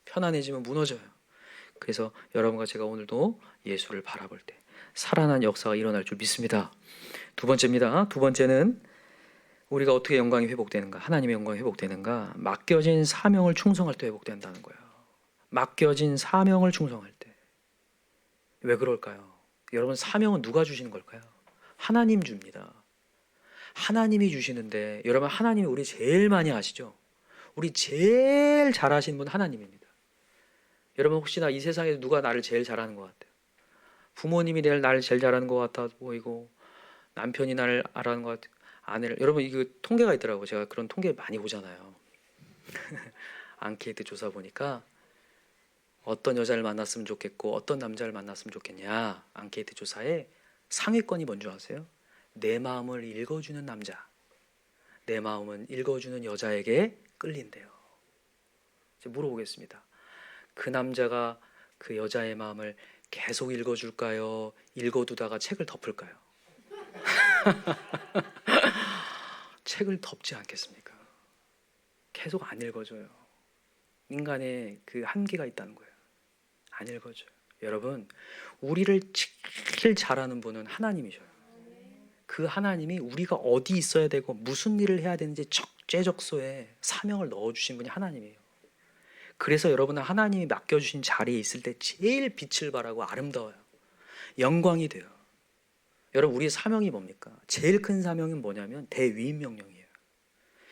편안해지면 무너져요. 그래서 여러분과 제가 오늘도 예수를 바라볼 때 살아난 역사가 일어날 줄 믿습니다. 두 번째입니다. 두 번째는 우리가 어떻게 영광이 회복되는가, 하나님의 영광이 회복되는가, 맡겨진 사명을 충성할 때 회복된다는 거예요. 맡겨진 사명을 충성할 때. 왜 그럴까요? 여러분, 사명은 누가 주시는 걸까요? 하나님 줍니다. 하나님이 주시는데, 여러분, 하나님이 우리 제일 많이 아시죠? 우리 제일 잘하시는 분 하나님입니다. 여러분, 혹시나 이 세상에 누가 나를 제일 잘하는 것 같아요? 부모님이 나를 제일 잘하는 것 같아 보이고, 남편이 나를 알아하는 것 같아요. 아내를, 여러분, 이거 통계가 있더라고요. 제가 그런 통계 많이 보잖아요. 앙케이트 조사 보니까 어떤 여자를 만났으면 좋겠고 어떤 남자를 만났으면 좋겠냐, 앙케이트 조사에 상위권이 뭔지 아세요? 내 마음을 읽어주는 남자, 내 마음은 읽어주는 여자에게 끌린대요. 이제 물어보겠습니다. 그 남자가 그 여자의 마음을 계속 읽어줄까요? 읽어두다가 책을 덮을까요? 책을 덮지 않겠습니까? 계속 안 읽어줘요. 인간의 그 한계가 있다는 거예요. 안 읽어줘요. 여러분, 우리를 제일 잘하는 분은 하나님이셔요. 그 하나님이 우리가 어디 있어야 되고 무슨 일을 해야 되는지 적재적소에 사명을 넣어주신 분이 하나님이에요. 그래서 여러분은 하나님이 맡겨주신 자리에 있을 때 제일 빛을 발하고 아름다워요. 영광이 돼요. 여러분, 우리의 사명이 뭡니까? 제일 큰 사명이 뭐냐면 대위임 명령이에요.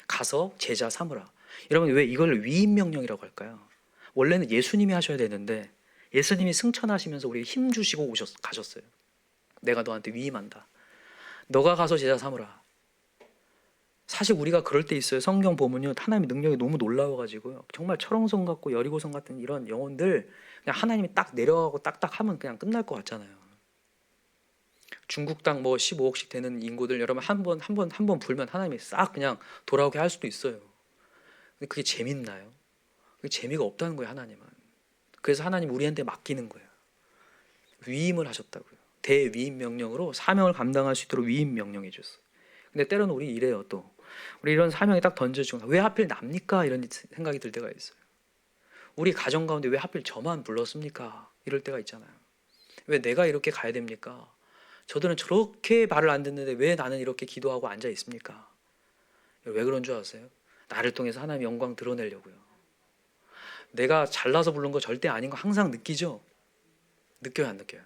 가서 제자 삼으라. 여러분, 왜 이걸 위임 명령이라고 할까요? 원래는 예수님이 하셔야 되는데 예수님이 승천하시면서 우리에게 힘 주시고 가셨어요. 내가 너한테 위임한다. 너가 가서 제자 삼으라. 사실 우리가 그럴 때 있어요. 성경 보면요, 하나님의 능력이 너무 놀라워가지고요, 정말 철옹성 같고 여리고성 같은 이런 영혼들 그냥 하나님이 딱 내려가고 딱딱 하면 그냥 끝날 것 같잖아요. 중국 땅 뭐 15억씩 되는 인구들 여러분 한 번 불면 하나님이 싹 그냥 돌아오게 할 수도 있어요. 근데 그게 재밌나요? 그게 재미가 없다는 거예요, 하나님은. 그래서 하나님 우리한테 맡기는 거예요. 위임을 하셨다고요. 대위임 명령으로 사명을 감당할 수 있도록 위임 명령해 줬어요. 근데 때로는 우리 이래요. 또 우리 이런 사명이 딱 던져지고 왜 하필 납니까? 이런 생각이 들 때가 있어요. 우리 가정 가운데 왜 하필 저만 불렀습니까? 이럴 때가 있잖아요. 왜 내가 이렇게 가야 됩니까? 저들은 저렇게 말을 안 듣는데 왜 나는 이렇게 기도하고 앉아 있습니까? 왜 그런 줄 아세요? 나를 통해서 하나님의 영광 드러내려고요. 내가 잘나서 부른 거 절대 아닌 거 항상 느끼죠? 느껴요, 안 느껴요?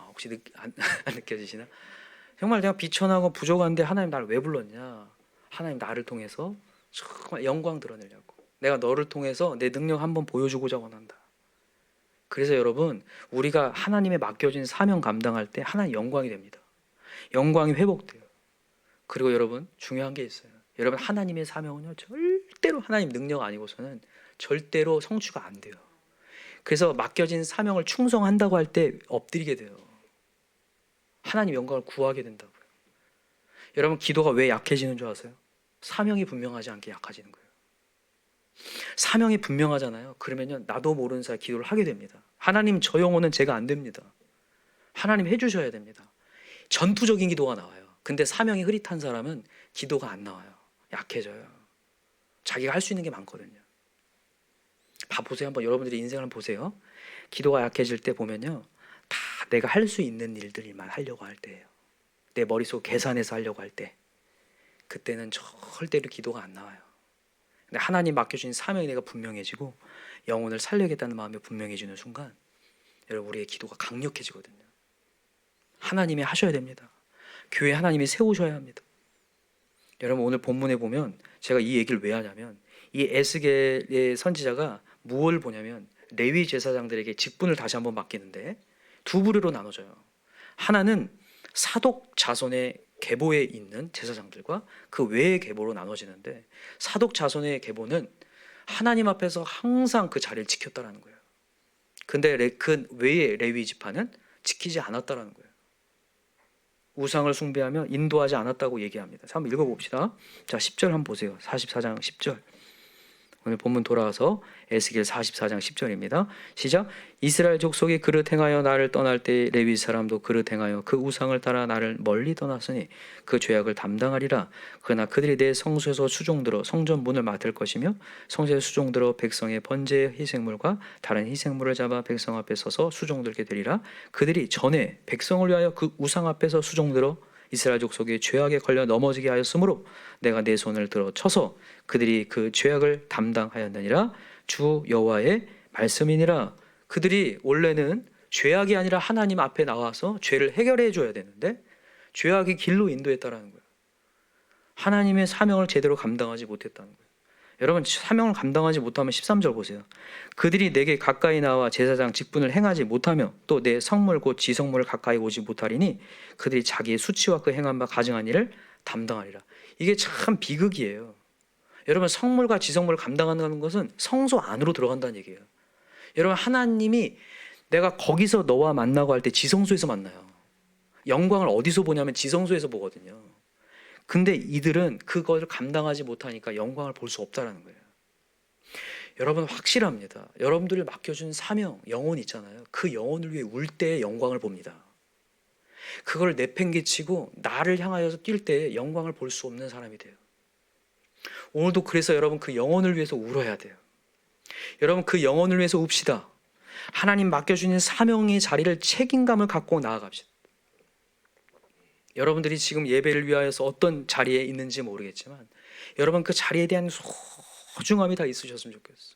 혹시 안 느껴지시나? 정말 내가 비천하고 부족한데 하나님 나를 왜 불렀냐? 하나님 나를 통해서 정말 영광 드러내려고. 내가 너를 통해서 내 능력 한번 보여주고자 원한다. 그래서 여러분, 우리가 하나님의 맡겨진 사명 감당할 때 하나님 영광이 됩니다. 영광이 회복돼요. 그리고 여러분, 중요한 게 있어요. 여러분, 하나님의 사명은요, 절대로 하나님 능력 아니고서는 절대로 성취가 안 돼요. 그래서 맡겨진 사명을 충성한다고 할 때 엎드리게 돼요. 하나님 영광을 구하게 된다고요. 여러분, 기도가 왜 약해지는 줄 아세요? 사명이 분명하지 않게 약해지는 거예요. 사명이 분명하잖아요. 그러면요, 나도 모르는 사이 기도를 하게 됩니다. 하나님, 저 영혼은 제가 안 됩니다. 하나님 해주셔야 됩니다. 전투적인 기도가 나와요. 근데 사명이 흐릿한 사람은 기도가 안 나와요. 약해져요. 자기가 할 수 있는 게 많거든요. 보세요. 한번 여러분들이 인생을 한번 보세요. 기도가 약해질 때 보면요, 다 내가 할 수 있는 일들만 하려고 할 때예요. 내 머릿속 계산해서 하려고 할 때, 그때는 절대로 기도가 안 나와요. 근데 하나님 맡겨주신 사명이 내가 분명해지고 영혼을 살려야겠다는 마음이 분명해지는 순간, 여러분, 우리의 기도가 강력해지거든요. 하나님이 하셔야 됩니다. 교회 하나님이 세우셔야 합니다. 여러분, 오늘 본문에 보면 제가 이 얘기를 왜 하냐면, 이 에스겔의 선지자가 무엇을 보냐면 레위 제사장들에게 직분을 다시 한번 맡기는데 두 부류로 나눠져요. 하나는 사독 자손의 계보에 있는 제사장들과 그 외의 계보로 나눠지는데, 사독 자손의 계보는 하나님 앞에서 항상 그 자리를 지켰다라는 거예요. 근데 그 외의 레위 지파는 지키지 않았다라는 거예요. 우상을 숭배하며 인도하지 않았다고 얘기합니다. 자, 한번 읽어봅시다. 자, 10절 한번 보세요. 44장 10절. 오늘 본문 돌아와서 에스겔 44장 10절입니다. 시작. 이스라엘 족속이 그릇 행하여 나를 떠날 때 레위 사람도 그릇 행하여 그 우상을 따라 나를 멀리 떠났으니 그 죄악을 담당하리라. 그러나 그들이 내 성소에서 수종들어 성전 문을 맡을 것이며 성소에 수종들어 백성의 번제 희생물과 다른 희생물을 잡아 백성 앞에 서서 수종들게 되리라. 그들이 전에 백성을 위하여 그 우상 앞에서 수종들어 이스라엘 족속이 죄악에 걸려 넘어지게 하였으므로 내가 내 손을 들어 쳐서 그들이 그 죄악을 담당하였느니라. 주 여호와의 말씀이니라. 그들이 원래는 죄악이 아니라 하나님 앞에 나와서 죄를 해결해 줘야 되는데 죄악의 길로 인도했다라는 거예요. 하나님의 사명을 제대로 감당하지 못했다는 거예요. 여러분, 사명을 감당하지 못하면 13절 보세요. 그들이 내게 가까이 나와 제사장 직분을 행하지 못하며 또 내 성물 곧 지성물을 가까이 오지 못하리니 그들이 자기의 수치와 그 행한 바 가증한 일을 담당하리라. 이게 참 비극이에요. 여러분, 성물과 지성물을 감당하는 것은 성소 안으로 들어간다는 얘기예요. 여러분, 하나님이 내가 거기서 너와 만나고 할 때 지성소에서 만나요. 영광을 어디서 보냐면 지성소에서 보거든요. 근데 이들은 그것을 감당하지 못하니까 영광을 볼 수 없다라는 거예요. 여러분, 확실합니다. 여러분들이 맡겨준 사명, 영혼 있잖아요. 그 영혼을 위해 울 때의 영광을 봅니다. 그걸 내팽개치고 나를 향하여서 뛸 때의 영광을 볼 수 없는 사람이 돼요. 오늘도 그래서 여러분 그 영혼을 위해서 울어야 돼요. 여러분, 그 영혼을 위해서 웁시다. 하나님 맡겨주는 사명의 자리를 책임감을 갖고 나아갑시다. 여러분들이 지금 예배를 위하여서 어떤 자리에 있는지 모르겠지만 여러분 그 자리에 대한 소중함이 다 있으셨으면 좋겠어.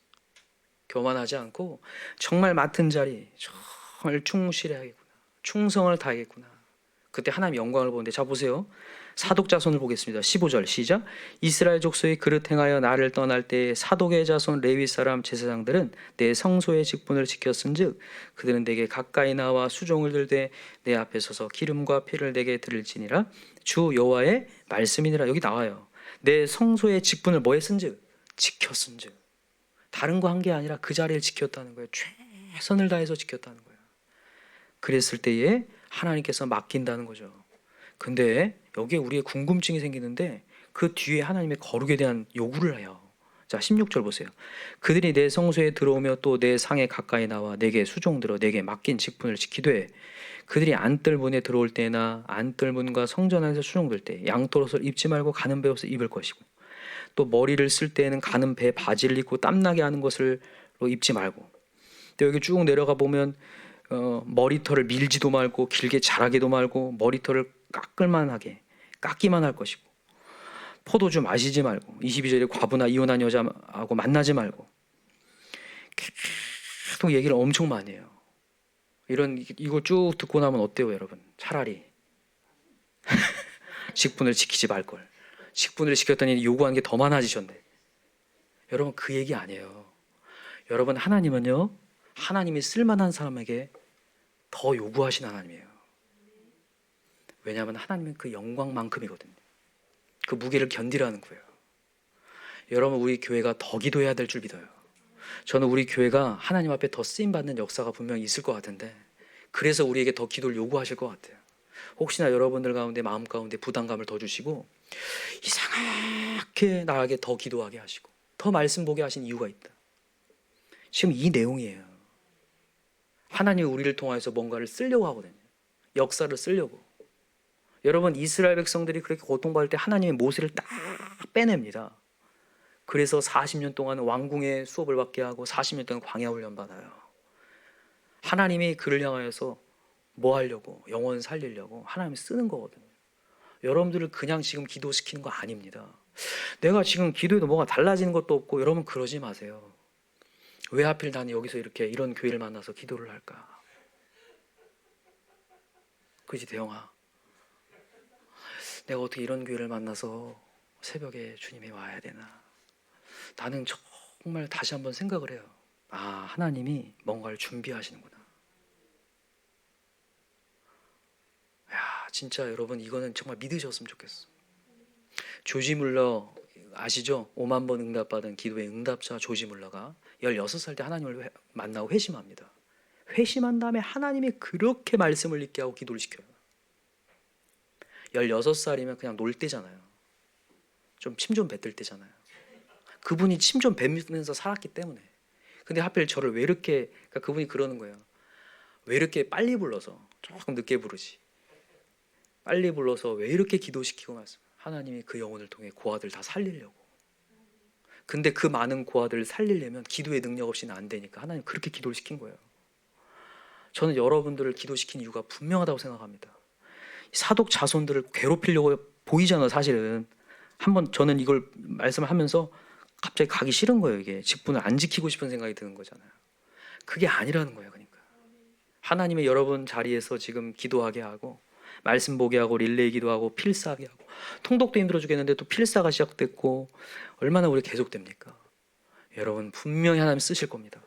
교만하지 않고 정말 맡은 자리 정말 충실해야겠구나. 충성을 다하겠구나. 그때 하나님 영광을 보는데, 자 보세요. 사독 자손을 보겠습니다. 15절 시작. 이스라엘 족속이 그릇 행하여 나를 떠날 때 사독의 자손 레위 사람 제사장들은 내 성소의 직분을 지켰은즉 그들은 내게 가까이 나와 수종을 들되 내 앞에 서서 기름과 피를 내게 드릴지니라. 주 여호와의 말씀이니라. 여기 나와요. 내 성소의 직분을 뭐 했은즉 지켰은즉. 다른 거 한 게 아니라 그 자리를 지켰다는 거예요. 최선을 다해서 지켰다는 거예요. 그랬을 때에 하나님께서 맡긴다는 거죠. 근데 여기에 우리의 궁금증이 생기는데 그 뒤에 하나님의 거룩에 대한 요구를 해요. 자, 16절 보세요. 그들이 내 성소에 들어오며 또 내 상에 가까이 나와 내게 수종들어 내게 맡긴 직분을 지키되 그들이 안뜰문에 들어올 때나 안뜰문과 성전 안에서 수종들 때 양털옷을 입지 말고 가는 베옷을 입을 것이고 또 머리를 쓸 때에는 가는 배 바지를 입고 땀나게 하는 것을 입지 말고, 또 여기 쭉 내려가 보면 머리털을 밀지도 말고 길게 자라기도 말고 머리털을 깎기만 할 것이고 포도주 마시지 말고 22절에 과부나 이혼한 여자하고 만나지 말고, 계속 얘기를 엄청 많이 해요. 이거 쭉 듣고 나면 어때요 여러분? 차라리 직분을 지키지 말걸. 직분을 지켰더니 요구하는 게 더 많아지셨네. 여러분, 그 얘기 아니에요. 여러분, 하나님은요, 하나님이 쓸만한 사람에게 더 요구하신 하나님이에요. 왜냐하면 하나님은 그 영광만큼이거든요. 그 무게를 견디라는 거예요. 여러분, 우리 교회가 더 기도해야 될 줄 믿어요. 저는 우리 교회가 하나님 앞에 더 쓰임받는 역사가 분명히 있을 것 같은데 그래서 우리에게 더 기도를 요구하실 것 같아요. 혹시나 여러분들 가운데 마음 가운데 부담감을 더 주시고 이상하게 나에게 더 기도하게 하시고 더 말씀 보게 하신 이유가 있다. 지금 이 내용이에요. 하나님이 우리를 통해서 뭔가를 쓰려고 하거든요. 역사를 쓰려고. 여러분, 이스라엘 백성들이 그렇게 고통받을 때 하나님의 모세를 딱 빼냅니다. 그래서 40년 동안 왕궁의 수업을 받게 하고 40년 동안 광야 훈련 받아요. 하나님이 그를 향하여서 뭐 하려고? 영혼 살리려고 하나님이 쓰는 거거든요. 여러분들을 그냥 지금 기도시키는 거 아닙니다. 내가 지금 기도해도 뭐가 달라지는 것도 없고, 여러분 그러지 마세요. 왜 하필 나는 여기서 이런 교회를 만나서 기도를 할까? 그지 대영아? 내가 어떻게 이런 교회를 만나서 새벽에 주님이 와야 되나? 나는 정말 다시 한번 생각을 해요. 아, 하나님이 뭔가를 준비하시는구나. 야, 진짜 여러분 이거는 정말 믿으셨으면 좋겠어. 조지 물러 아시죠? 5만 번 응답받은 기도의 응답자 조지 물러가 16살 때 하나님을 만나고 회심합니다. 회심한 다음에 하나님이 그렇게 말씀을 읽게 하고 기도를 시켜요. 16살이면 그냥 놀 때잖아요. 좀 침 좀 뱉을 때잖아요. 그분이 침 좀 뱉으면서 살았기 때문에. 근데 하필 저를 왜 이렇게, 그러니까 그분이 그러는 거예요. 왜 이렇게 빨리 불러서, 조금 늦게 부르지. 빨리 불러서 왜 이렇게 기도시키고 말씀. 하나님이 그 영혼을 통해 고아들 다 살리려고. 근데 그 많은 고아들을 살리려면 기도의 능력 없이는 안 되니까 하나님 그렇게 기도를 시킨 거예요. 저는 여러분들을 기도시킨 이유가 분명하다고 생각합니다. 사독 자손들을 괴롭히려고 보이잖아요. 사실은 한번 저는 이걸 말씀을 하면서 갑자기 가기 싫은 거예요. 이게 직분을 안 지키고 싶은 생각이 드는 거잖아요. 그게 아니라는 거예요. 그러니까 하나님의 여러분 자리에서 지금 기도하게 하고 말씀 보게 하고 릴레이 기도하고 필사하게 하고, 통독도 힘들어 죽겠는데 또 필사가 시작됐고, 얼마나 우리 계속됩니까? 여러분 분명히 하나님 쓰실 겁니다.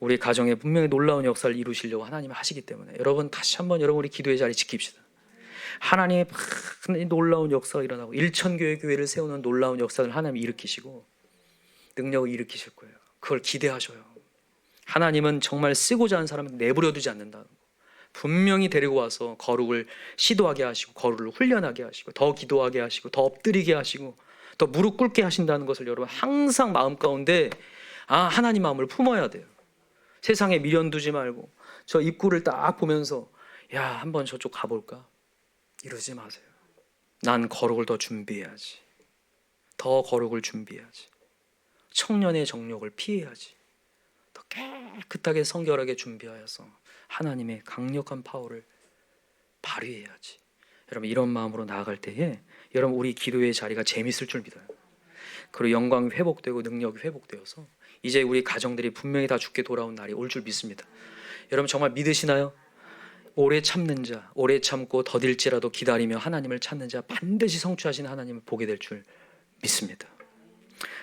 우리 가정에 분명히 놀라운 역사를 이루시려고 하나님이 하시기 때문에 여러분 다시 한번 여러분 우리 기도의 자리 지킵시다. 하나님의 놀라운 역사가 일어나고 일천교회 교회를 세우는 놀라운 역사를 하나님이 일으키시고 능력을 일으키실 거예요. 그걸 기대하셔요. 하나님은 정말 쓰고자 하는 사람을 내버려 두지 않는다는 거. 분명히 데리고 와서 거룩을 시도하게 하시고 거룩을 훈련하게 하시고 더 기도하게 하시고 더 엎드리게 하시고 더 무릎 꿇게 하신다는 것을 여러분 항상 마음 가운데 하나님 마음을 품어야 돼요. 세상에 미련 두지 말고 저 입구를 딱 보면서 한번 저쪽 가볼까? 이러지 마세요. 난 거룩을 더 준비해야지. 더 거룩을 준비해야지. 청년의 정욕을 피해야지. 더 깨끗하게 성결하게 준비하여서 하나님의 강력한 파워를 발휘해야지. 여러분 이런 마음으로 나아갈 때에 여러분 우리 기도의 자리가 재밌을 줄 믿어요. 그리고 영광이 회복되고 능력이 회복되어서 이제 우리 가정들이 분명히 다 죽게 돌아온 날이 올 줄 믿습니다. 여러분 정말 믿으시나요? 오래 참는 자, 오래 참고 더딜지라도 기다리며 하나님을 찾는 자 반드시 성취하시는 하나님을 보게 될 줄 믿습니다.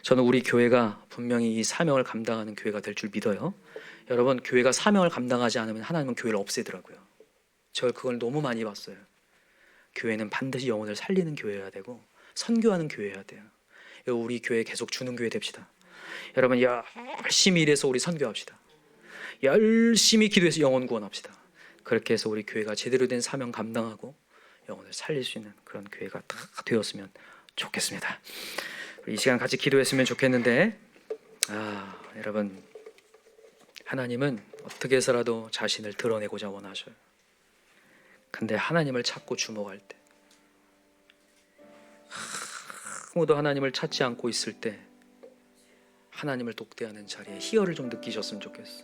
저는 우리 교회가 분명히 이 사명을 감당하는 교회가 될 줄 믿어요. 여러분 교회가 사명을 감당하지 않으면 하나님은 교회를 없애더라고요. 저 그걸 너무 많이 봤어요. 교회는 반드시 영혼을 살리는 교회여야 되고 선교하는 교회여야 돼요. 우리 교회 계속 주는 교회 됩시다. 여러분 열심히 일해서 우리 선교합시다. 열심히 기도해서 영혼 구원합시다. 그렇게 해서 우리 교회가 제대로 된 사명 감당하고 영혼을 살릴 수 있는 그런 교회가 다 되었으면 좋겠습니다. 이 시간 같이 기도했으면 좋겠는데 여러분 하나님은 어떻게 해서라도 자신을 드러내고자 원하셔요. 근데 하나님을 찾고 주목할 때 아무도 하나님을 찾지 않고 있을 때 하나님을 독대하는 자리에 희열을 좀 느끼셨으면 좋겠어.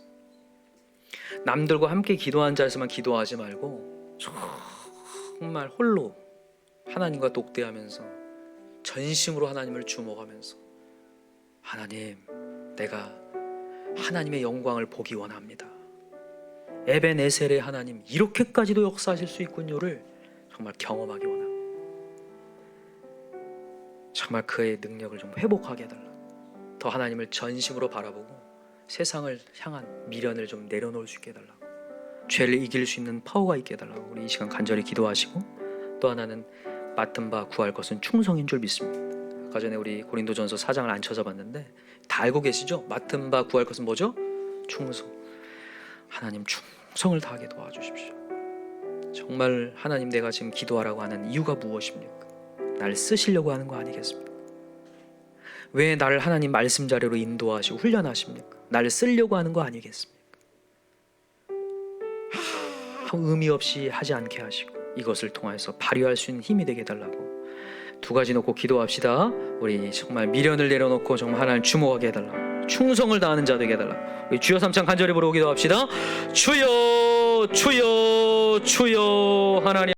남들과 함께 기도하는 자리에서만 기도하지 말고 정말 홀로 하나님과 독대하면서 전심으로 하나님을 주목하면서 하나님 내가 하나님의 영광을 보기 원합니다. 에벤에셀의 하나님 이렇게까지도 역사하실 수 있군요를 정말 경험하기 원합니다. 정말 그의 능력을 좀 회복하게 해달라. 더 하나님을 전심으로 바라보고 세상을 향한 미련을 좀 내려놓을 수 있게 해달라. 죄를 이길 수 있는 파워가 있게 해달라고 우리 이 시간 간절히 기도하시고, 또 하나는 맡은 바 구할 것은 충성인 줄 믿습니다. 아까 전에 우리 고린도전서 4장을 안 찾아봤는데 다 알고 계시죠? 맡은 바 구할 것은 뭐죠? 충성. 하나님 충성을 다하게 도와주십시오. 정말 하나님 내가 지금 기도하라고 하는 이유가 무엇입니까? 날 쓰시려고 하는 거 아니겠습니까? 왜 나를 하나님 말씀 자료로 인도하시고 훈련하십니까? 나를 쓰려고 하는 거 아니겠습니까? 의미 없이 하지 않게 하시고 이것을 통해서 발휘할 수 있는 힘이 되게 해달라고 두 가지 놓고 기도합시다. 우리 정말 미련을 내려놓고 정말 하나님 주목하게 해달라고, 충성을 다하는 자 되게 해달라고 우리 주여 삼창 간절히 부르고 기도합시다. 주여 주여 주여 하나님